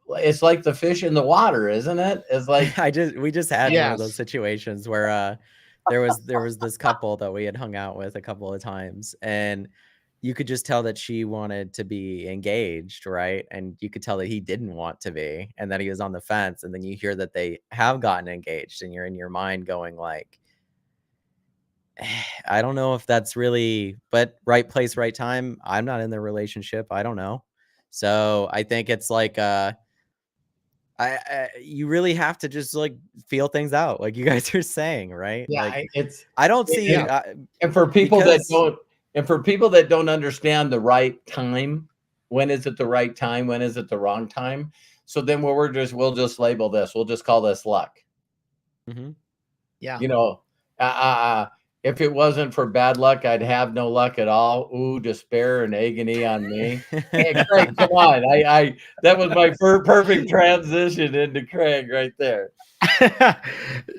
it's like the fish in the water, isn't it? It's like, We just had one of those Yes. situations where there was this couple that we had hung out with a couple of times, and you could just tell that she wanted to be engaged, right? And you could tell that he didn't want to be, and that he was on the fence. And then you hear that they have gotten engaged, and you're in your mind going like, I don't know if that's really, but right place, right time. I'm not in the relationship. I don't know. So I think it's like you really have to just like feel things out, like you guys are saying, right? yeah, Like it's I don't see Yeah. and for people that because don't and for people that don't understand the right time, when is it the right time? When is it the wrong time? So then we'll just label this. We'll just call this luck. Mhm. Yeah. You know, uh, uh, uh, if it wasn't for bad luck, I'd have no luck at all. Ooh, despair and agony on me. Hey, Craig, come on. I that was my perfect transition into Craig right there.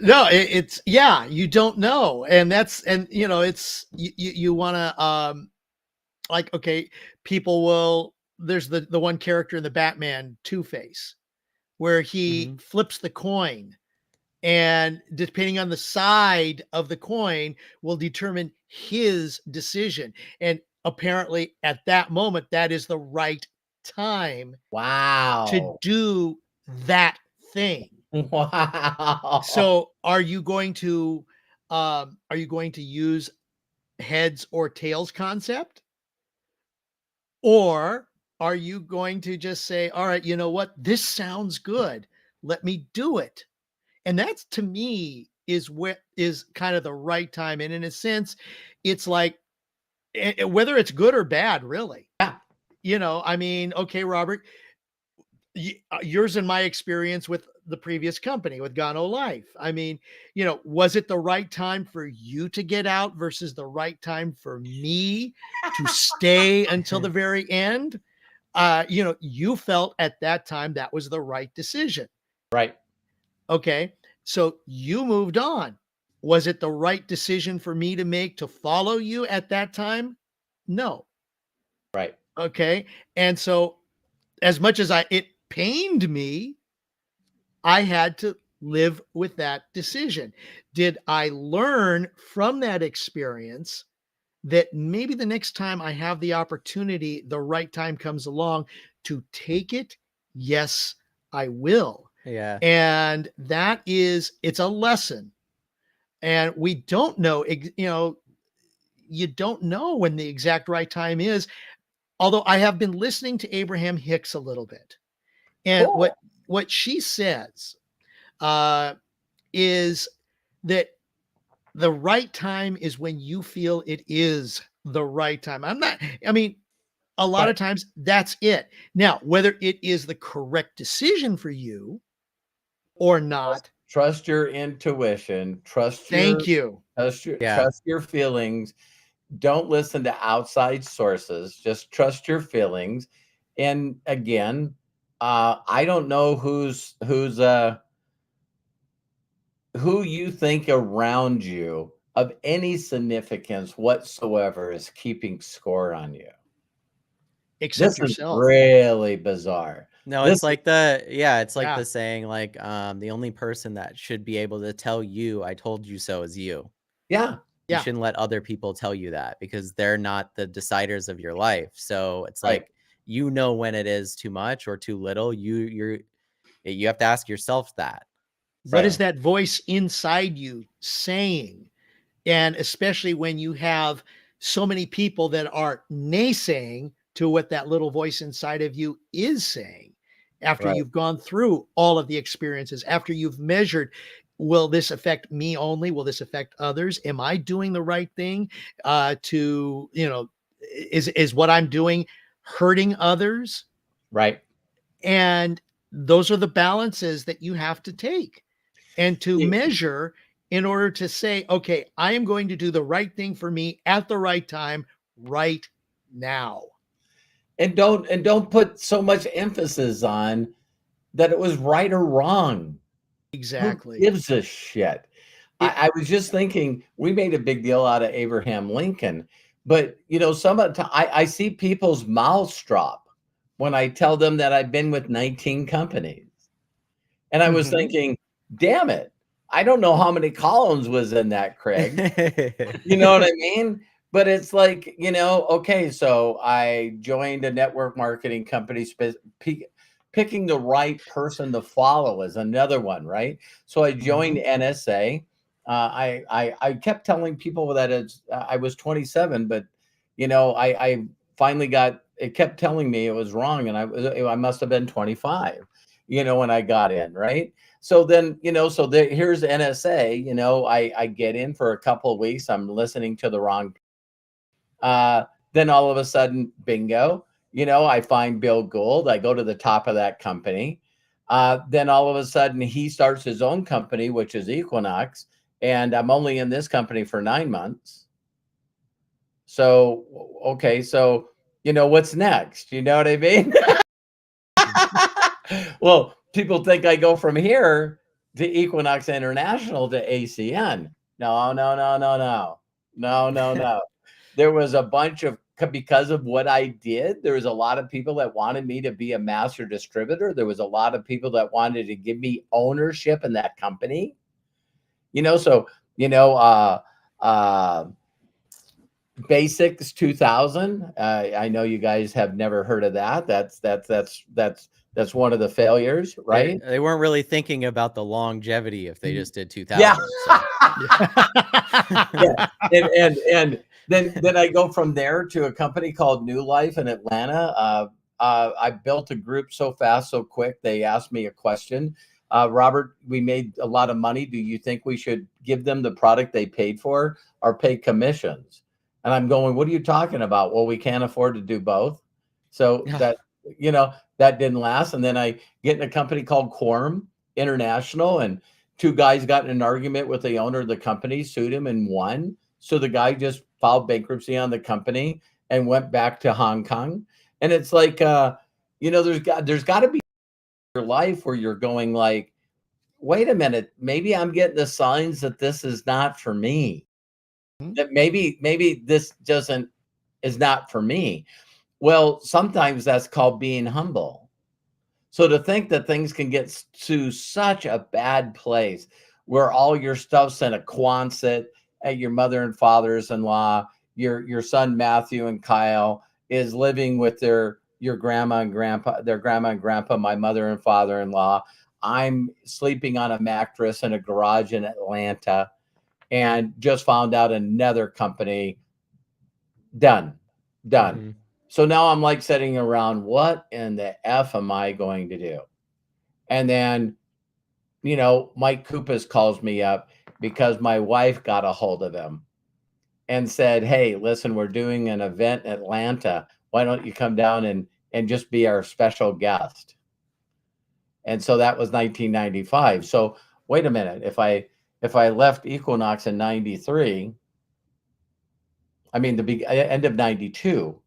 No, it's yeah, you don't know. And it's you want to like, okay, people will there's the one character in the Batman Two-Face where he Mhm. flips the coin, and depending on the side of the coin will determine his decision. And apparently at that moment that is the right time to Wow. do that thing. Wow. So are you going to use heads or tails concept, or are you going to just say, all right, you know what, this sounds good, let me do it? And that's, to me, is what is kind of the right time. And in a sense, it's like whether it's good or bad, really. Yeah. I mean, okay, Robert, yours and my experience with the previous company with Gano Life. I mean, was it the right time for you to get out versus the right time for me to stay until the very end? You felt at that time that was the right decision. Right. Okay. So you moved on. Was it the right decision for me to make to follow you at that time? No. Right. Okay. And so as much as it pained me, I had to live with that decision. Did I learn from that experience that maybe the next time I have the opportunity, the right time comes along to take it? Yes, I will. Yeah. And it's a lesson. And we don't know, you don't know when the exact right time is. Although I have been listening to Abraham Hicks a little bit. And Cool. what she says uh, is that the right time is when you feel it is the right time. I mean, a lot Right. of times that's it. Now, whether it is the correct decision for you or not, Trust your intuition. thank you. Yeah. Trust your feelings. Don't listen to outside sources. Just trust your feelings. And again, I don't know who you think around you of any significance whatsoever is keeping score on you. This Except is yourself. really bizarre. No, This it's like it's like Yeah. the saying, like, the only person that should be able to tell you, "I told you so," is you. Yeah. You Yeah. shouldn't let other people tell you that because they're not the deciders of your life. So it's Right. like, when it is too much or too little. You have to ask yourself that. What is Right. that voice inside you saying? And especially when you have so many people that are naysaying to what that little voice inside of you is saying after Right. you've gone through all of the experiences, after you've measured, will this affect me only? Will this affect others? Am I doing the right thing? Is what I'm doing hurting others? Right. And those are the balances that you have to take and to Yeah. measure in order to say, okay, I am going to do the right thing for me at the right time, right now. And don't put so much emphasis on that it was right or wrong. Who Exactly. gives a shit? It, I was just thinking we made a big deal out of Abraham Lincoln, but some of the I see people's mouths drop when I tell them that I've been with 19 companies. And I was Mhm. thinking, damn it. I don't know how many columns was in that, Craig. You know what I mean? But it's like, okay, so I joined a network marketing company. Picking the right person to follow is another one, right? So I joined Mhm. NSA. I kept telling people that I was 27, but I finally it kept telling me it was wrong, and I must have been 25, when I got in, right? So then, here's NSA, I get in for a couple of weeks. I'm listening to the wrong. Then all of a sudden, bingo, I find Bill Gould. I go to the top of that company. Then all of a sudden, he starts his own company, which is Equinox. And I'm only in this company for 9 months. So, okay. So, what's next? You know what I mean? Well, people think I go from here to Equinox International to ACN. No, no, no, no, no. No, no, no. There was a bunch of because of what I did, there was a lot of people that wanted me to be a master distributor. There was a lot of people that wanted to give me ownership in that company. So, you know, uh uh Basics 2000. I know you guys have never heard of that. That's one of the failures, right? They weren't really thinking about the longevity if they Y just did Yeah. 2000, so Yeah, and then I go from there to a company called New Life in Atlanta. I built a group so fast, so quick, they asked me a question. "Robert, we made a lot of money. Do you think we should give them the product they paid for or pay commissions?" And I'm going, what are you talking about? Well, we can't afford to do both. So that, you know, that didn't last. And then I get in a company called Quorum International, and two guys got in an argument with the owner of the company, sued him and won. So the guy just filed bankruptcy on the company and went back to Hong Kong. And it's like, you know, there's got to be your life where you're going like, wait a minute, maybe I'm getting the signs that this is not for me. That maybe this doesn't is not for me. Well, sometimes that's called being humble. So to think that things can get to such a bad place where all your stuff's in a Quonset at your mother and father's-in-law, your son Matthew and Kyle is living with your grandma and grandpa, my mother and father-in-law. I'm sleeping on a mattress in a garage in Atlanta, and just found out another company done. Mhm. So now I'm like sitting around, what in the F am I going to do? And then, you know, Mike Kupas calls me up because my wife got a hold of him and said, hey, listen, we're doing an event in Atlanta. Why don't you come down and just be our special guest? And so that was 1995. So wait a minute, if I left Equinox in 93, I mean the end of 92,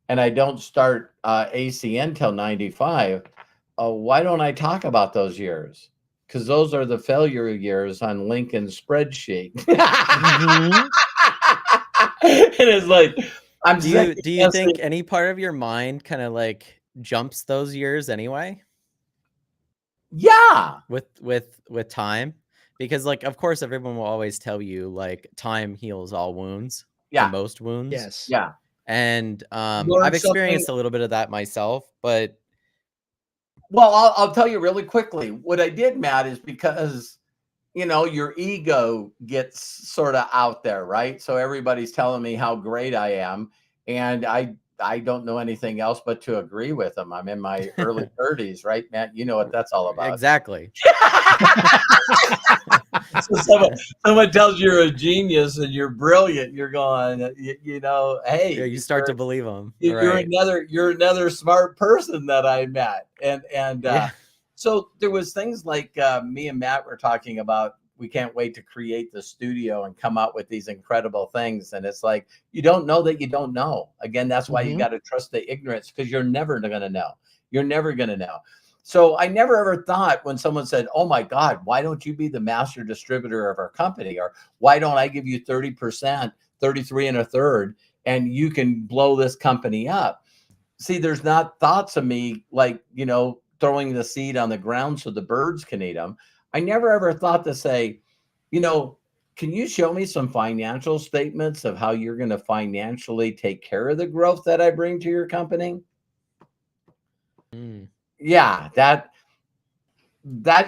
and I don't start ACN till 95, why don't I talk about those years? Because those are the failure years on Lincoln's spreadsheet. Mhm. It is like, I'm Do you second-guessing. think any part of your mind kinda, like, jumps those years anyway Yeah, with time? Because, like, of course, everyone will always tell you, like, time heals all wounds or yeah, most wounds, Yes. yeah. and, Learn I've something. experienced a little bit of that myself, but Well, I'll tell you really quickly. What I did, Matt, is because, you know, your ego gets sort of out there, right? So everybody's telling me how great I am, and I don't know anything else but to agree with them. I'm in my early 30s, right, Matt? You know what that's all about. exactly. So someone tells you you're a genius and you're brilliant, you're going, you know, Yeah, hey, you start to believe them, you're right. another smart person that I met. And Yeah, so there was things like me and Matt were talking about, we can't wait to create the studio and come out with these incredible things. And it's like, you don't know that you don't know. Again, that's why you Mhm. got to trust the ignorance, because you're never going to know. You're never going to know. So I never ever thought when someone said, oh my God, why don't you be the master distributor of our company? Or why don't I give you 30%, 33 and a third, and you can blow this company up? See, there's not thoughts of me like, you know, throwing the seed on the ground so the birds can eat them. I never ever thought to say, you know, can you show me some financial statements of how you're going to financially take care of the growth that I bring to your company? mm, Yeah, that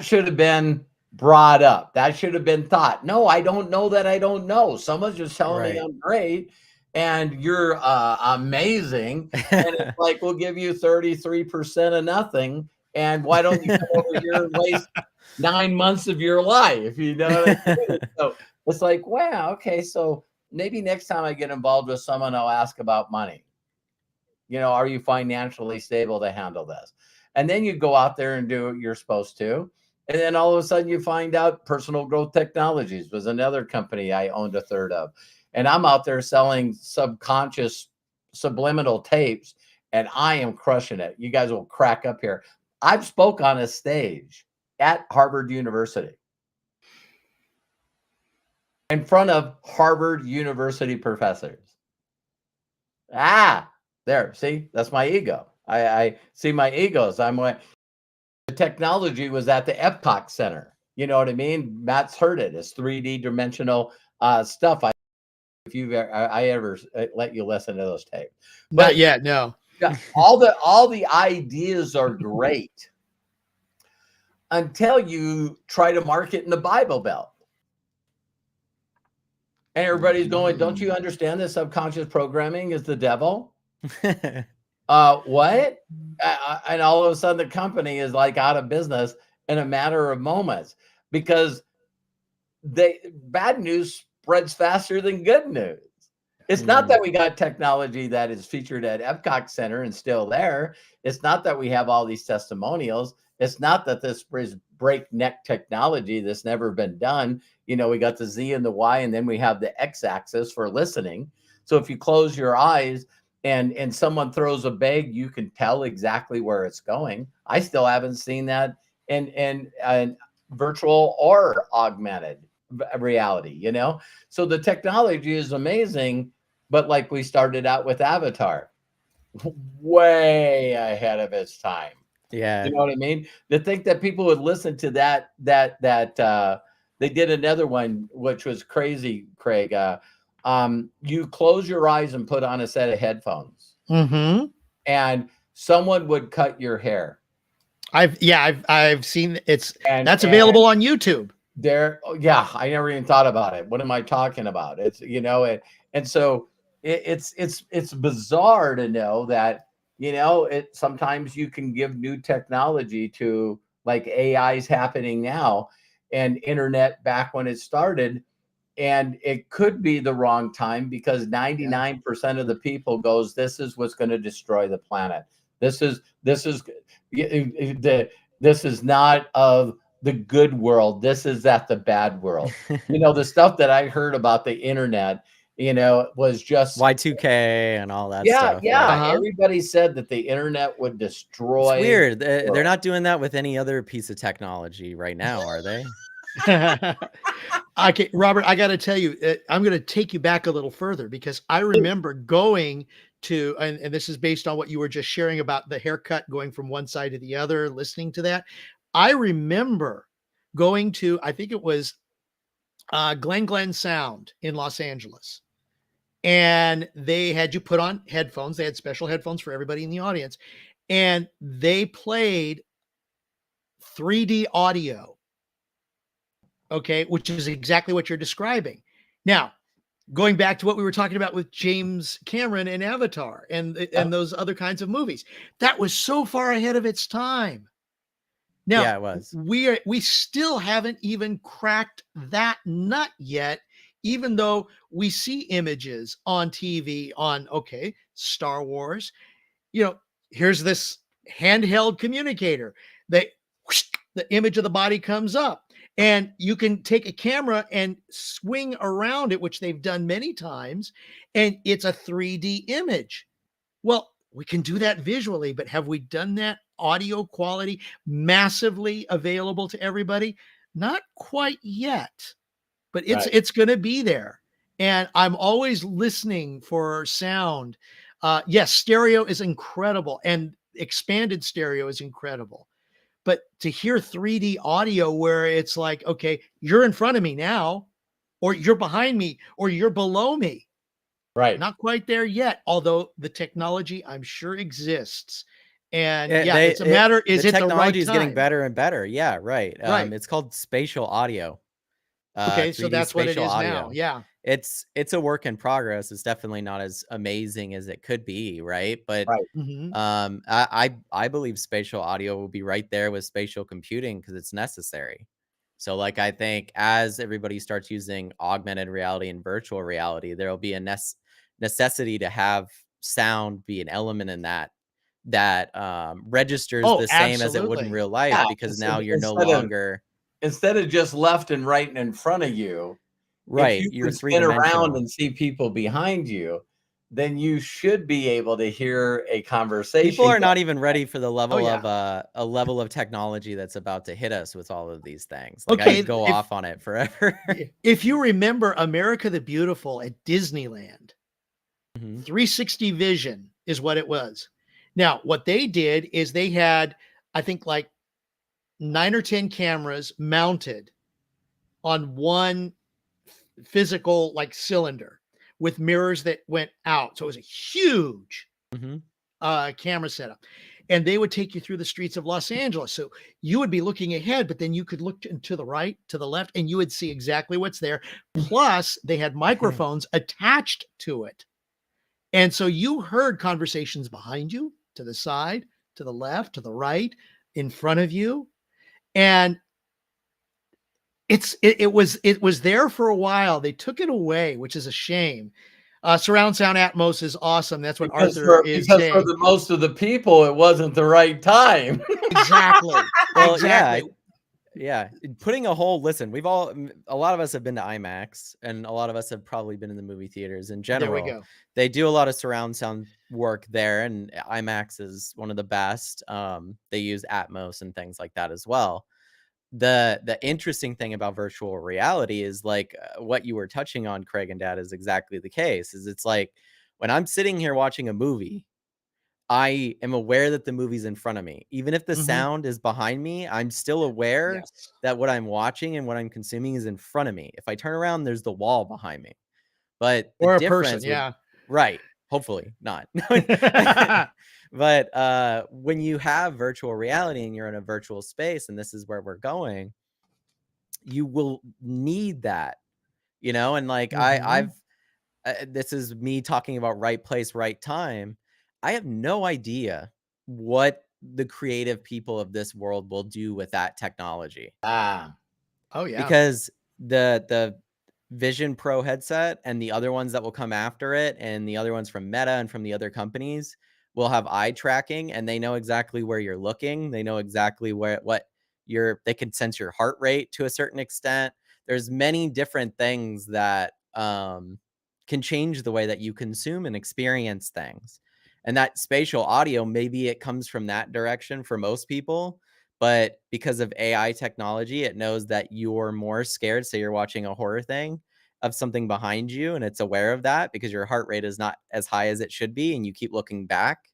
should have been brought up. That should have been thought. No, I don't know that I don't know. Someone's just telling me right. I'm great and you're amazing. And it's like, we'll give you 33% of nothing. And why don't you come over here and waste 9 months of your life? You know what I mean? So it's like, wow, okay. So maybe next time I get involved with someone, I'll ask about money. You know, are you financially stable to handle this? And then you go out there and do what you're supposed to. And then all of a sudden you find out Personal Growth Technologies was another company I owned a third of. And I'm out there selling subconscious subliminal tapes, and I am crushing it. You guys will crack up here. I've spoke on a stage at Harvard University in front of Harvard University professors. Ah, there. See, that's my ego. I see my egos. I'm like, the technology was at the Epcot Center. You know what I mean? Matt's heard it. It's 3D dimensional stuff. If you I ever let you listen to those tapes, Not but yet, no. yeah, all the ideas are great until you try to market in the Bible Belt. And everybody's going, don't you understand that subconscious programming is the devil? What? And all of a sudden the company is like out of business in a matter of moments because bad news spreads faster than good news. It's not Mm. that we got technology that is featured at Epcot Center and still there. It's not that we have all these testimonials. It's not that this is breakneck technology that's never been done. You know, we got the Z and the Y, and then we have the X axis for listening. So if you close your eyes and someone throws a bag, you can tell exactly where it's going. I still haven't seen that in virtual or augmented reality, you know? So the technology is amazing, but like we started out with Avatar, way ahead of its time. You Yeah. know what I mean? To think that people would listen to that they did another one which was crazy, Craig. You close your eyes and put on a set of headphones, Mm-hmm. and someone would cut your hair. I've seen that's And available on YouTube. there, oh, yeah, I never even thought about it. What am I talking about? It's, you know, and so it's bizarre to know that, you know, it sometimes you can give new technology to, like, AI's happening now and internet back when it started, and it could be the wrong time because Yeah. 99% of the people goes, this is what's going to destroy the planet. This is the this is not of the good world. This is at the bad world. You know, the stuff that I heard about the internet, you know, was just, Y2K and all that yeah, stuff. yeah. Yeah. Uh-huh. Everybody said that the internet would It's destroy weird. the They're world. not doing that with any other piece of technology right now, are they? Okay, Robert, I got to tell you, I'm going to take you back a little further because I remember going to, and this is based on what you were just sharing about the haircut going from one side to the other, listening to that. I remember going to, I think it was Glen Sound in Los Angeles. And they had you put on headphones. They had special headphones for everybody in the audience. And they played 3D audio. Okay, which is exactly what you're describing. Now, going back to what we were talking about with James Cameron and Avatar Yep. and those other kinds of movies, that was so far ahead of its time. Now, Yeah, it was. we still haven't even cracked that nut yet, even though we see images on TV on, okay, Star Wars. You know, here's this handheld communicator. They whoosh, the image of the body comes up, and you can take a camera and swing around it, which they've done many times, and it's a 3D image. Well, we can do that visually, but have we done that audio quality massively available to everybody? Not quite yet, but Right. it's going to be there. And I'm always listening for sound. Yes, stereo is incredible, and expanded stereo is incredible. But to hear 3D audio where it's like, okay, you're in front of me now, or you're behind me, or you're below me. Right. Not quite there yet, although the technology I'm sure exists. And Yeah, yeah, it's a matter, the is it the right technology is getting time? better and better. Yeah, right. Right. It's called spatial audio. Okay, so 3D that's what it spatial is now. audio. Yeah. It's a work in progress. It's definitely not as amazing as it could be, right? But Right. Mhm. I believe spatial audio will be right there with spatial computing because it's necessary. So, like, I think as everybody starts using augmented reality and virtual reality, there will be a necessity to have sound be an element in that registers Oh, the same as it would in absolutely. real life Yeah. because now you're no Instead of longer just left and right and in front of you, if right. you You're could three spin around dimensional. and see people behind you, then you should be able to hear a People conversation are go. not even ready for the Oh, level of yeah. a level of technology that's about to hit us with all of these things. Like, I Okay, could go off on it forever. if you remember America the Beautiful at Disneyland, Mhm. 360 vision is what it was. Now, what they did is they had, I think, like 9 or 10 cameras mounted on one physical, like, cylinder with mirrors that went out. So it was a huge Mhm. camera setup. And they would take you through the streets of Los Angeles. So you would be looking ahead, but then you could look to the right, to the left, and you would see exactly what's there. Plus, they had microphones attached to it. And so you heard conversations behind you, to the side, to the left, to the right, in front of you. And it was there for a while. They took it away, which is a shame. Surround sound Atmos is awesome. That's what Because Arthur for is because for saying. the most of the people, it wasn't the right time. Exactly. Well, Exactly. yeah, putting a whole listen, a lot of us have been to IMAX, and a lot of us have probably been in the movie theaters in There we general. go. They do a lot of surround sound work there, and IMAX is one of the best. They use Atmos and things like that as well. The interesting thing about virtual reality is like what you were touching on, Craig and Dad, is exactly the case. Is it's like when I'm sitting here watching a movie, I am aware that the movie's in front of me. Even if the Mhm. sound is behind me, I'm still aware Yes. that what I'm watching and what I'm consuming is in front of me. If I turn around, there's the wall behind me. But the Or a person, difference with yeah. right, hopefully not. But when you have virtual reality and you're in a virtual space, and this is where we're going, you will need that, and like Mhm. I've this is me talking about right place, right time. I have no idea what the creative people of this world will do with that technology Ah, Oh, yeah. because the Vision Pro headset and the other ones that will come after it and the other ones from Meta and from the other companies will have eye tracking, and they know exactly where you're looking. They know exactly they can sense your heart rate to a certain extent. There's many different things that can change the way that you consume and experience things. And that spatial audio, maybe it comes from that direction for most people, but because of AI technology, it knows that you're more scared. Say you're watching a horror thing of something behind you, and it's aware of that because your heart rate is not as high as it should be, and you keep looking back.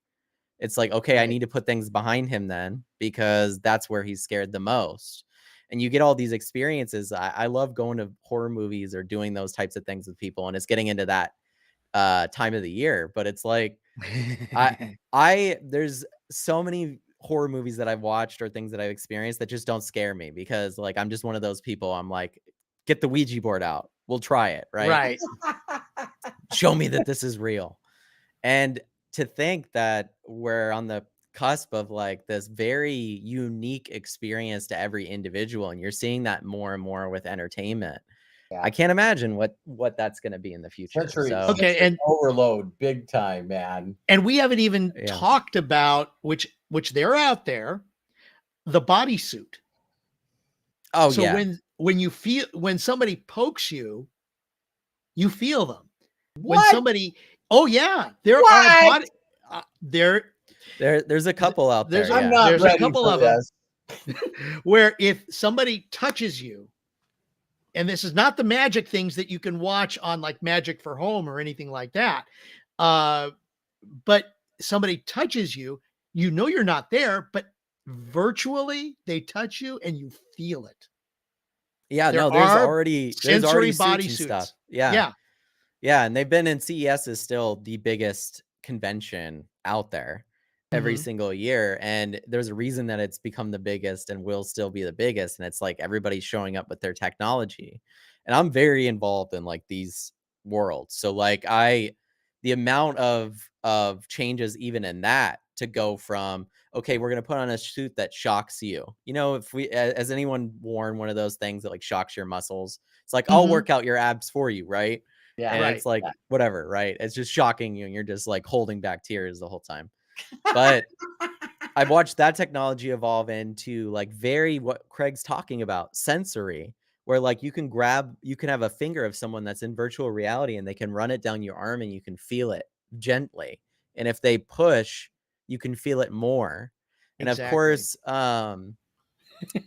It's like, okay, I Right. need to put things behind him then because that's where he's scared the most. And you get all these experiences. I love going to horror movies or doing those types of things with people, and it's getting into that time of the year. But it's like I there's so many horror movies that I've watched or things that I've experienced that just don't scare me because like I'm just one of those people. I'm like, get the Ouija board out. We'll try it, right? Right. Show me that this is real. And to think that we're on the cusp of like this very unique experience to every individual, and you're seeing that more and more with entertainment. yeah. I can't imagine what that's going to be in the future. Sensory, So, Okay, sensory overload, big time, man. and we haven't even yeah. talked about which they're out there, the bodysuit. Oh So yeah. when somebody pokes you, you feel them. When What? somebody oh yeah, there are What? body there There's a couple out there's there. a I'm Yeah. not there's a ready couple for of them this. where if somebody touches you, and this is not the magic things that you can watch on like Magic for Home or anything like that. Uh, but somebody touches you, you know you're not there, but virtually they touch you and you feel it. Yeah, There no, are there's sensory already suits and stuff. bodysuits. Yeah. Yeah. Yeah, and they've been in CES is still the biggest convention out there every Mhm. single year, and there's a reason that it's become the biggest and will still be the biggest, and it's like everybody's showing up with their technology. And I'm very involved in like these worlds. So like the amount of changes even in that to go from okay, we're going to put on a suit that shocks you. If has anyone worn one of those things that like shocks your muscles? It's like I'll Mhm. work out your abs for you, right? Yeah. And Right. it's like, Yeah. whatever, right? It's just shocking you, and you're just like holding back tears the whole time. But I've watched that technology evolve into like very what Craig's talking about, sensory, where like you can have a finger of someone that's in virtual reality and they can run it down your arm and you can feel it gently. And if they push, you can feel it more. And of Exactly. course,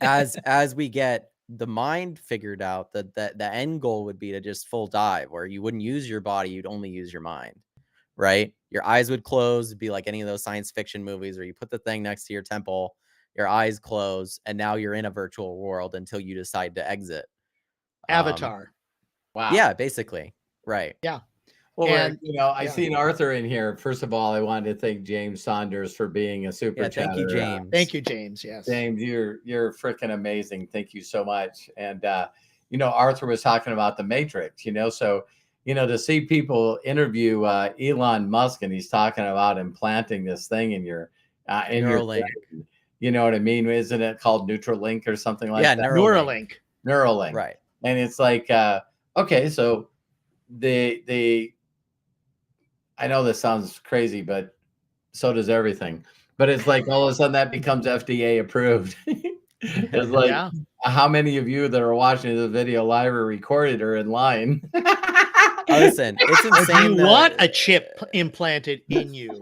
as we get the mind figured out, the end goal would be to just full dive where you wouldn't use your body, you'd only use your mind, right? Your eyes would close, it'd be like any of those science fiction movies where you put the thing next to your temple, your eyes close, and now you're in a virtual world until you decide to exit. Um, Avatar. Wow. yeah, basically. Right. Yeah. Well, And I yeah. seen Arthur in here. First of all, I wanted to thank James Saunders for being a super Yeah, thank you, chatter. James. Thank you, James. Yes. James, you're freaking amazing. Thank you so much. And Arthur was talking about the Matrix. So to see people interview Elon Musk, and he's talking about implanting this thing in your Neuralink. brain. You know what I mean? Isn't it called Neuralink or something like Yeah, that? Neuralink. Neuralink. Neuralink. Right. And it's like okay, so the I know this sounds crazy, but so does everything. But it's like all of a sudden that becomes FDA approved. It's like, Yeah. how many of you that are watching the video live or recorded are in line? Listen, it's Or do you insane. want a chip implanted in you?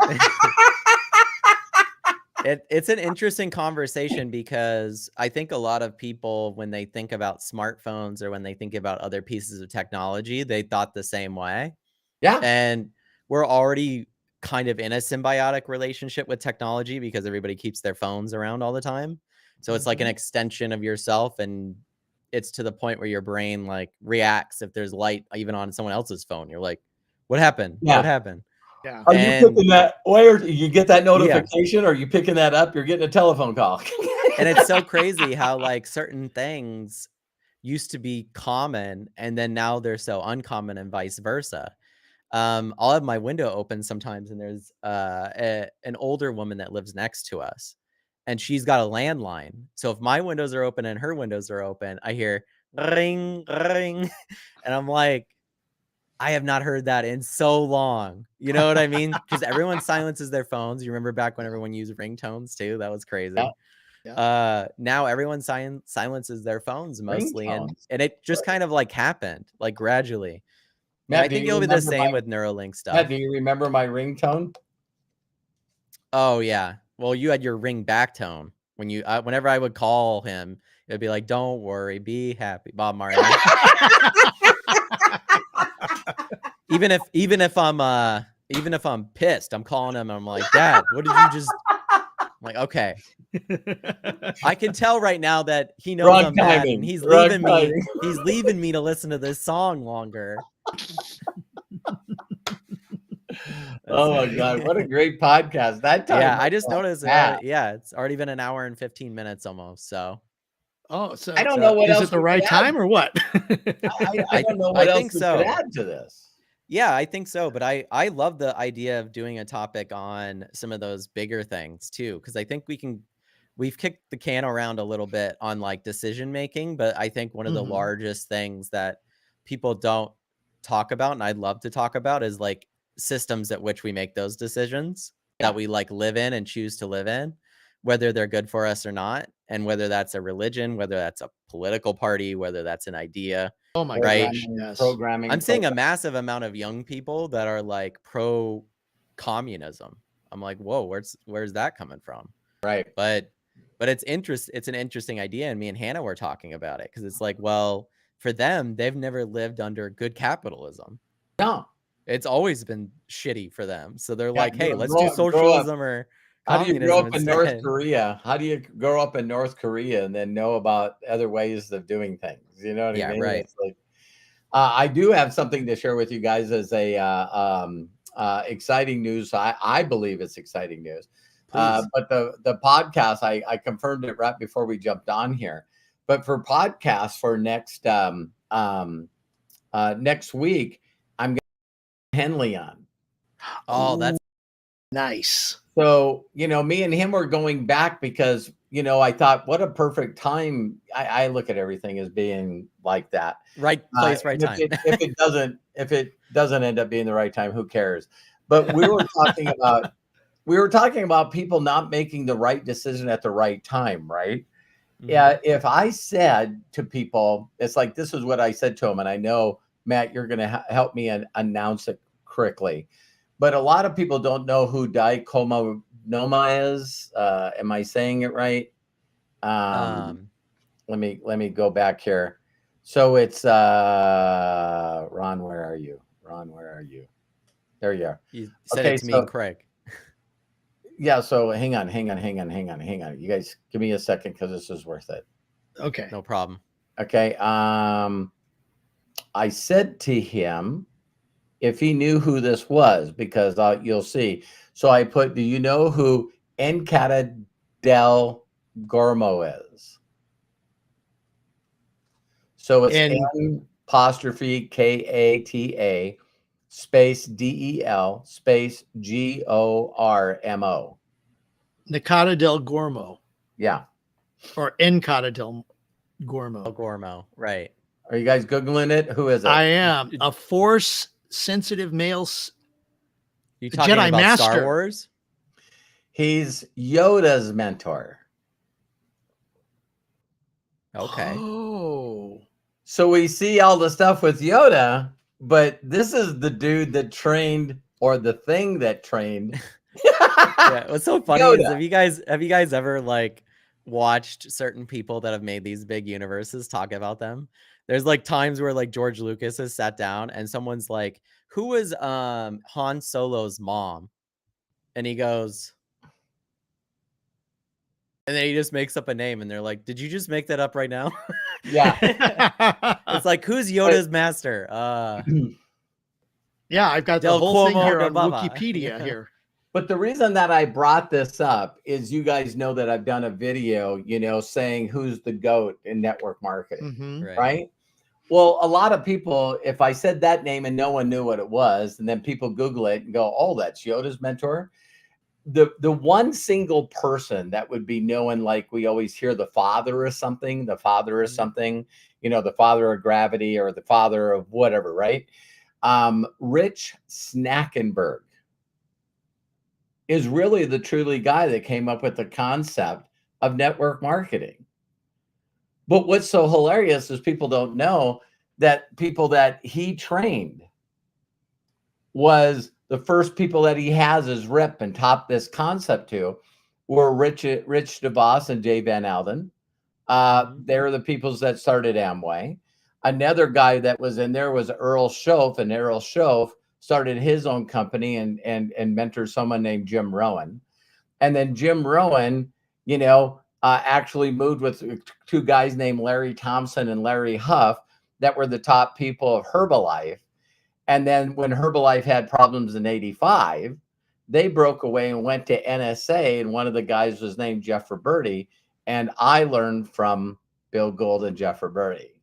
It's an interesting conversation because I think a lot of people, when they think about smartphones or when they think about other pieces of technology, they thought the same way. Yeah. And we're already kind of in a symbiotic relationship with technology because everybody keeps their phones around all the time. So it's like an Mhm. extension of yourself, and it's to the point where your brain like reacts if there's light even on someone else's phone. You're like, "What happened? What Yeah. happened?" Yeah. Are you And picking that? Where you get that yeah, notification? Are you picking that up? You're getting a telephone call. and it's so crazy how like certain things used to be common and then now they're so uncommon and vice versa. I'll have my window open sometimes and there's an older woman that lives next to us and she's got a landline. So if my windows are open and her windows are open, I hear ring ring and I'm like, I have not heard that in so long. You know what I mean? Because everyone silences their phones. You remember back when everyone used ringtones too? That was Yeah. crazy. Yeah. Now everyone silences their phones mostly, and Ringtones. it just Right. kind of like happened, like gradually. And I Matt, do think you it'll be the remember same my with Neuralink Matt, stuff. do you remember my ringtone? Oh yeah. Well, you had your ring back tone when you whenever I would call him, it'd be like, "Don't worry, be happy," Bob Marley. Even if I'm pissed, I'm calling him and I'm like, "Dad, what did you just?" I'm like, "Okay." I can tell right now that he knows Wrong I'm mad and timing. Wrong timing. he's leaving me to listen to this song longer. That's Oh my God, what a great podcast. That time yeah, I went just so noticed fast. it's already been an hour and 15 minutes almost. So Oh, I so don't know so what is it else the we could right add. time or what? I don't know I what else think we could so. add to this. Yeah, I think so. But I love the idea of doing a topic on some of those bigger things too, because I think we've kicked the can around a little bit on like decision making, but I think one of the Mhm. largest things that people don't talk about, and I'd love to talk about, is like systems at which we make those decisions that Yeah. we like live in and choose to live in, whether they're good for us or not, and whether that's a religion, whether that's a political party, whether that's an idea, Oh my right? gosh, Programming, yes. I'm programming, seeing a programming. massive amount of young people that are like pro communism. I'm like, whoa, where's that coming from? Right. But it's an interesting idea. And me and Hannah were talking about it because it's like, well, for them, they've never lived under good capitalism. No. It's always been shitty for them. So they're Yeah. like, hey, let's do Grow up. socialism or How do you grow communism up in North instead. Korea? How do you grow up in North Korea and then know about other ways of doing things? You know what I Yeah, mean? right. It's like I do have something to share with you guys as a exciting news. I believe it's exciting news. Please. But the podcast, I confirmed it right before we jumped on here. But for podcasts for next week, I'm going to have Henley on. Oh, Oh, that's nice. So, me and him were going back because, I thought what a perfect time. I look at everything as being like that. right place, right And if time. it doesn't end up being the right time, who cares? But we were talking about people not making the right decision at the right time, right? Mhm. Yeah, if I said to people, it's like this is what I said to him, and I know Matt, you're going to help me announce it correctly. But a lot of people don't know who dichromonoma is. Am I saying it right? Um, Um, let me go back here. So it's Ron, where are you? Ron, where are you? There you are. you said it Okay, to me and so Craig. yeah, so hang on. You guys give me a second because this is worth it. Okay. No problem. Okay. I said to him if he knew who this was, because you'll see. So I put, do you know who Encata del Gormo is? So it's And N apostrophe Kata space DEL space GORMO. Nakata del Gormo Yeah. or Encata del Gormo. Gormo, right. Are you guys Googling it? Who is I it? am a force sensitive male You The talking Jedi about Star Master. Wars? He's Yoda's mentor. Okay. Oh. So we see all the stuff with Yoda, but this is the dude that trained, or the thing that trained Yeah, what's so funny is Yoda. have you guys ever like watched certain people that have made these big universes talk about them? There's like times where like George Lucas has sat down and someone's like, "Who was Han Solo's mom?" And he goes, and then he just makes up a name and they're like, "Did you just make that up right now?" Yeah. It's like, "Who's Yoda's master?" Yeah, I've got the Del whole thing Cuomo here de on Baba. Wikipedia Yeah. here. But the reason that I brought this up is you guys know that I've done a video, saying who's the GOAT in network marketing, Mhm. Right. right? Well, a lot of people, if I said that name and no one knew what it was, and then people Google it and go, "Oh, that's Yoda's mentor." The one single person that would be known, like we always hear, the father is something, the father is Mhm. something, the father of gravity or the father of whatever, right? Rich Snackenberg is really the truly guy that came up with the concept of network marketing. But what's so hilarious is people don't know that people that he trained was the first people that he has as rip and top this concept to were Rich DeVos and Jay Van Alden. Mhm. They're the people that started Amway. Another guy that was in there was Earl Schoaf, and Earl Schoaf started his own company and mentored someone named Jim Rohn. And then Jim Rohn, actually moved with two guys named Larry Thompson and Larry Huff that were the top people of Herbalife. And then when Herbalife had problems in 85, they broke away and went to NSA. And one of the guys was named Jeff Roberti. And I learned from Bill Gold and Jeff Roberti.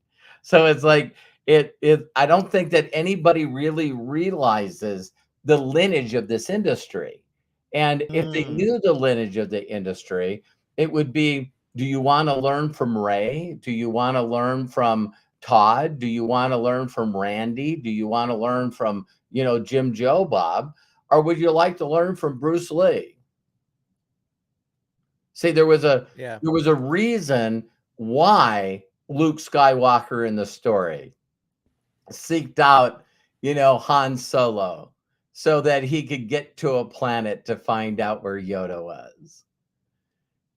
So it's like, I don't think that anybody really realizes the lineage of this industry. And if they Mm. knew the lineage of the industry, it would be, do you want to learn from Ray? Do you want to learn from Todd? Do you want to learn from Randy? Do you want to learn from, Jim Joe Bob? Or would you like to learn from Bruce Lee? See, there was a Yeah. reason why Luke Skywalker in the story seeked out, Han Solo so that he could get to a planet to find out where Yoda was.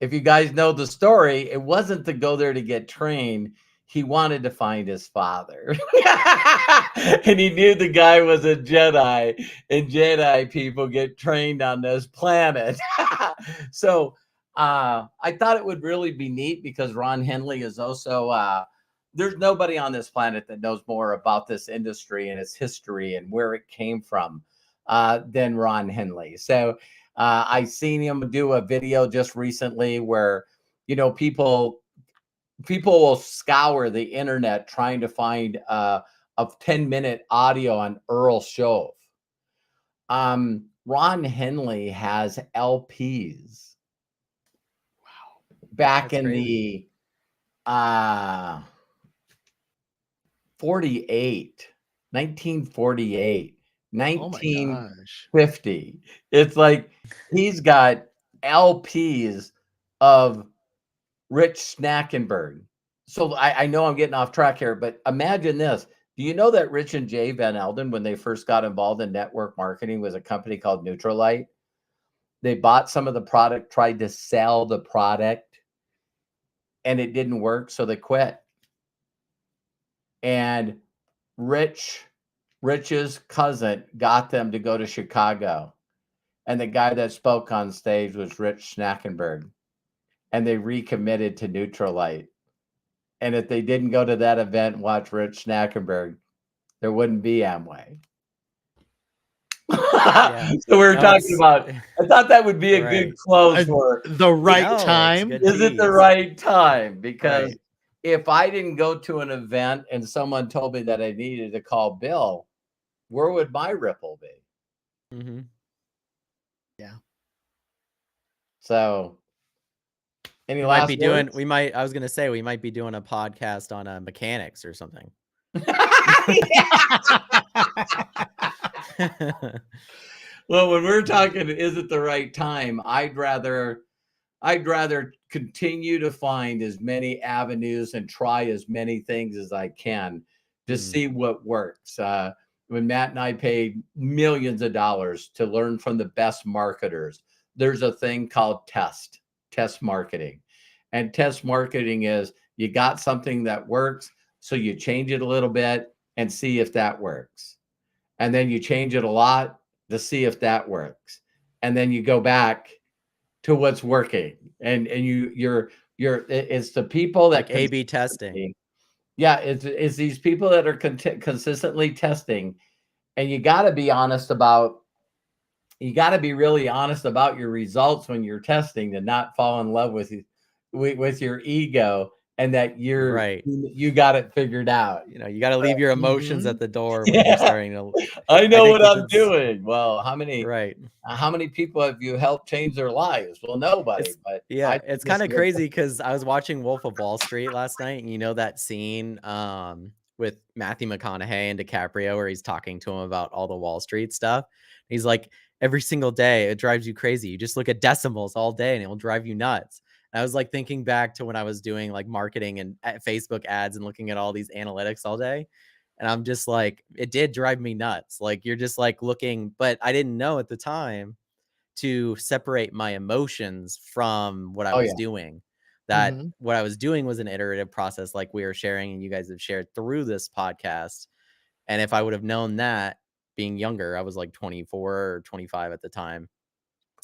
If you guys know the story, it wasn't to go there to get trained. He wanted to find his father. And he knew the guy was a Jedi, and Jedi people get trained on this planet. So I thought it would really be neat because Ron Henley is also, there's nobody on this planet that knows more about this industry and its history and where it came from than Ron Henley. So I seen him do a video just recently where, people will scour the internet trying to find a 10-minute audio on Earl Shove. Ron Henley has LPs back That's in crazy. the 48, 1948, Oh my gosh. 1950. It's like he's got LPs of Rich Snackenberg. So I know I'm getting off track here, but imagine this. Do you know that Rich and Jay Van Elden, when they first got involved in network marketing, was a company called Neutralite? They bought some of the product, tried to sell the product, and it didn't work, so they quit. And Rich's cousin got them to go to Chicago. And the guy that spoke on stage was Rich Snackenberg. And they recommitted to Neutralite. And if they didn't go to that event and watch Rich Snackenberg, there wouldn't be Amway. Yeah. So we were No, talking it's about, I thought that would be a good right. close for, The right No, it's a time. good is it the tease. right time? Because Right. if I didn't go to an event and someone told me that I needed to call Bill, where would my ripple be? Mhm. Yeah. So any We might last be doing words? I was gonna say we might be doing a podcast on mechanics or something. Well, when we're talking, is it the right time? I'd rather continue to find as many avenues and try as many things as I can to Mm, see what works. When Matt and I paid millions of dollars to learn from the best marketers, there's a thing called test marketing. And test marketing is you got something that works, so you change it a little bit and see if that works. And then you change it a lot to see if that works. And then you go back to what's working. And it's the people that like A/B testing. consistently, yeah, it's these people that are consistently testing. And you got to be really honest about your results when you're testing, to not fall in love with your ego, and that Right. you got it figured out. You got to leave your emotions Mhm. at the door when you're Yeah, starting to. I I know think what that I'm that's doing. Well, how many right. how many people have you helped change their lives? Well, nobody, It's but I yeah, think it's this kind is of crazy because I was watching Wolf of Wall Street last night, and you know that scene with Matthew McConaughey and DiCaprio where he's talking to him about all the Wall Street stuff. He's like, every single day it drives you crazy. You just look at decimals all day and it will drive you nuts. And I was like thinking back to when I was doing like marketing and Facebook ads and looking at all these analytics all day. And I'm just like, it did drive me nuts. Like you're just like looking, but I didn't know at the time to separate my emotions from what I Oh was yeah. doing. That Mhm. what I was doing was an iterative process, like we were sharing, and you guys have shared through this podcast. And if I would have known that being younger, I was like 24 or 25 at the time,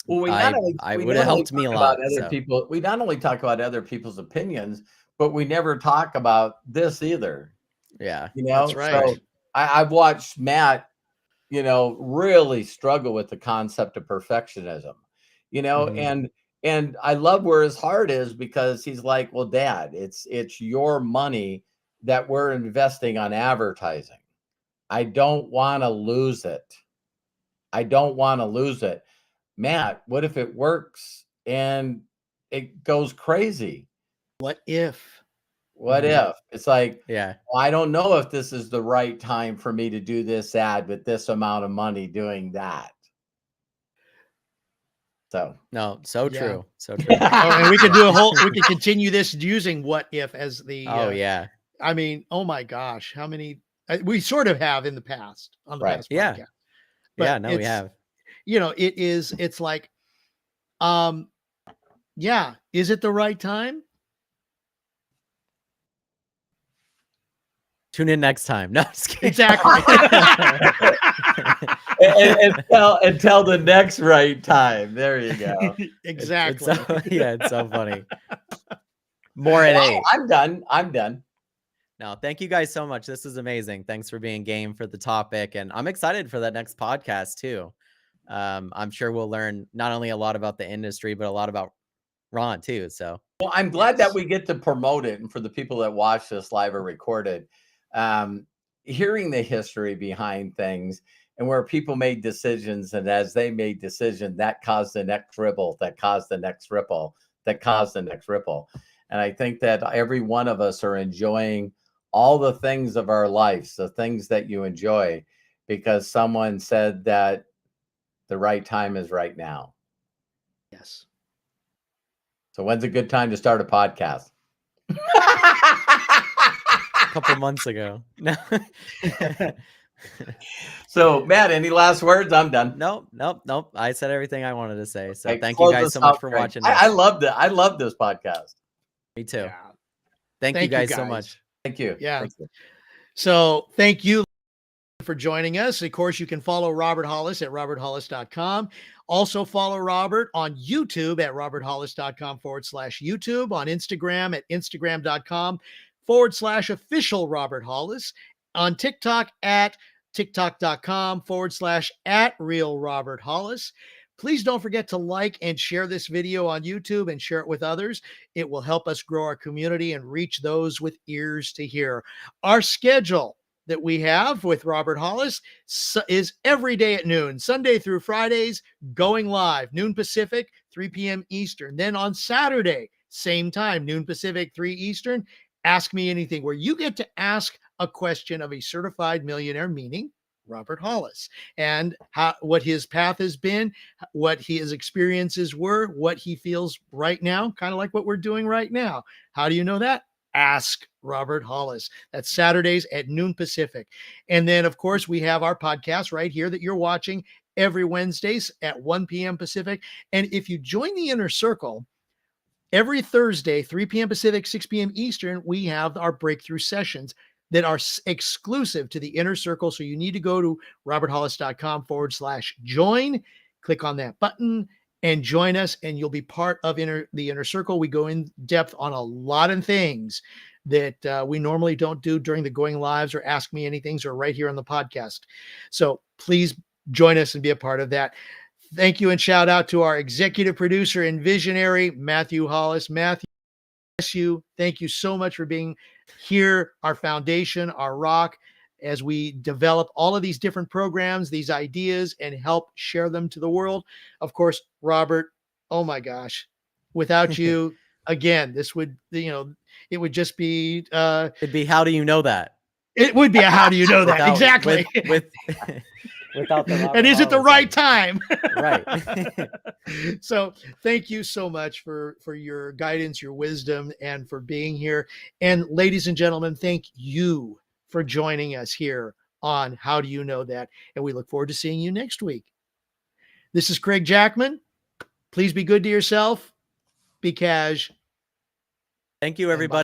Well, I would have helped me a lot. So we not only talk about other people's opinions, but we never talk about this either. yeah, That's right. So I've watched Matt, really struggle with the concept of perfectionism, hmm and I love where his heart is, because he's like, well, Dad, it's your money that we're investing on advertising. I don't want to lose it. I don't want to lose it. Matt, what if it works and it goes crazy? What if? What Mhm. if? It's like, yeah, well, I don't know if this is the right time for me to do this ad with this amount of money doing that. So, no, so Yeah. true, so true. Oh, and we could Yeah. do a whole we could continue this using what if as the, Oh yeah, I mean, oh my gosh, how many we sort of have in the past on the right. past yeah, podcast. yeah. But No, we have. it's like, um, yeah, is it the right time? Tune in next time. No, just kidding. Exactly. Until the next right time. There you go. It's so Exactly. yeah, it's so funny. More at Wow, 8. I'm done. I'm done. No, thank you guys so much. This is amazing. Thanks for being game for the topic, and I'm excited for that next podcast too. I'm sure we'll learn not only a lot about the industry, but a lot about Ron too. So Well, I'm glad that Yes. we get to promote it. And for the people that watch this live or recorded, um, hearing the history behind things and where people made decisions, and as they made decisions, that caused the next ripple, that caused the next ripple, that caused the next ripple. And I think that every one of us are enjoying all the things of our lives, the things that you enjoy, because someone said that the right time is right now. Yes. So when's a good time to start a podcast? a couple months ago. No. So, Matt, any last words? I'm done. Nope, nope, nope. I said everything I wanted to say. So Okay, thank you close guys this so much out, for Greg. watching I this. loved it. I love this podcast. Me too. Yeah. Thank you Thank you guys so guys. much. Thank you. Yeah. Thank you. So thank you for joining us. Of course, you can follow Robert Hollis at roberthollis.com. Also follow Robert on YouTube at roberthollis.com/YouTube, on Instagram at instagram.com/official Robert Hollis, on TikTok at tiktok.com/at real Robert Hollis. Please don't forget to like and share this video on YouTube and share it with others. It will help us grow our community and reach those with ears to hear. Our schedule that we have with Robert Hollis is every day at noon, Sunday through Fridays, going live, noon Pacific, 3 p.m. Eastern. Then on Saturday, same time, noon Pacific, 3 Eastern, Ask Me Anything, where you get to ask a question of a certified millionaire, meaning Robert Hollis, and what his path has been, what his experiences were, what he feels right now, kind of like what we're doing right now. How do you know that? Ask Robert Hollis. That's Saturdays at noon Pacific. And then, of course, we have our podcast right here that you're watching every Wednesdays at 1 p.m. Pacific. And if you join the Inner Circle, every Thursday, 3 p.m. Pacific, 6 p.m. Eastern, we have our breakthrough sessions that are exclusive to the Inner Circle. So you need to go to roberthollis.com/join, click on that button and join us, and you'll be part of the Inner Circle. We go in depth on a lot of things that we normally don't do during the Going Lives or Ask Me Anythings or right here on the podcast. So please join us and be a part of that. Thank you, and shout out to our executive producer and visionary, Matthew Hollis. Matthew, bless you. Thank you so much for being here, our foundation, our rock, as we develop all of these different programs, these ideas, and help share them to the world. Of course, Robert, oh my gosh, without you, again, this would, it would just be, It'd be, how do you know that? It would be a how do you know that? Exactly. Without the Robert and is it the Hollis right time? Right. So thank you so much for your guidance, your wisdom, and for being here. And ladies and gentlemen, thank you for joining us here on How Do You Know That? And we look forward to seeing you next week. This is Craig Jackman. Please be good to yourself. Be cash. Thank you, everybody.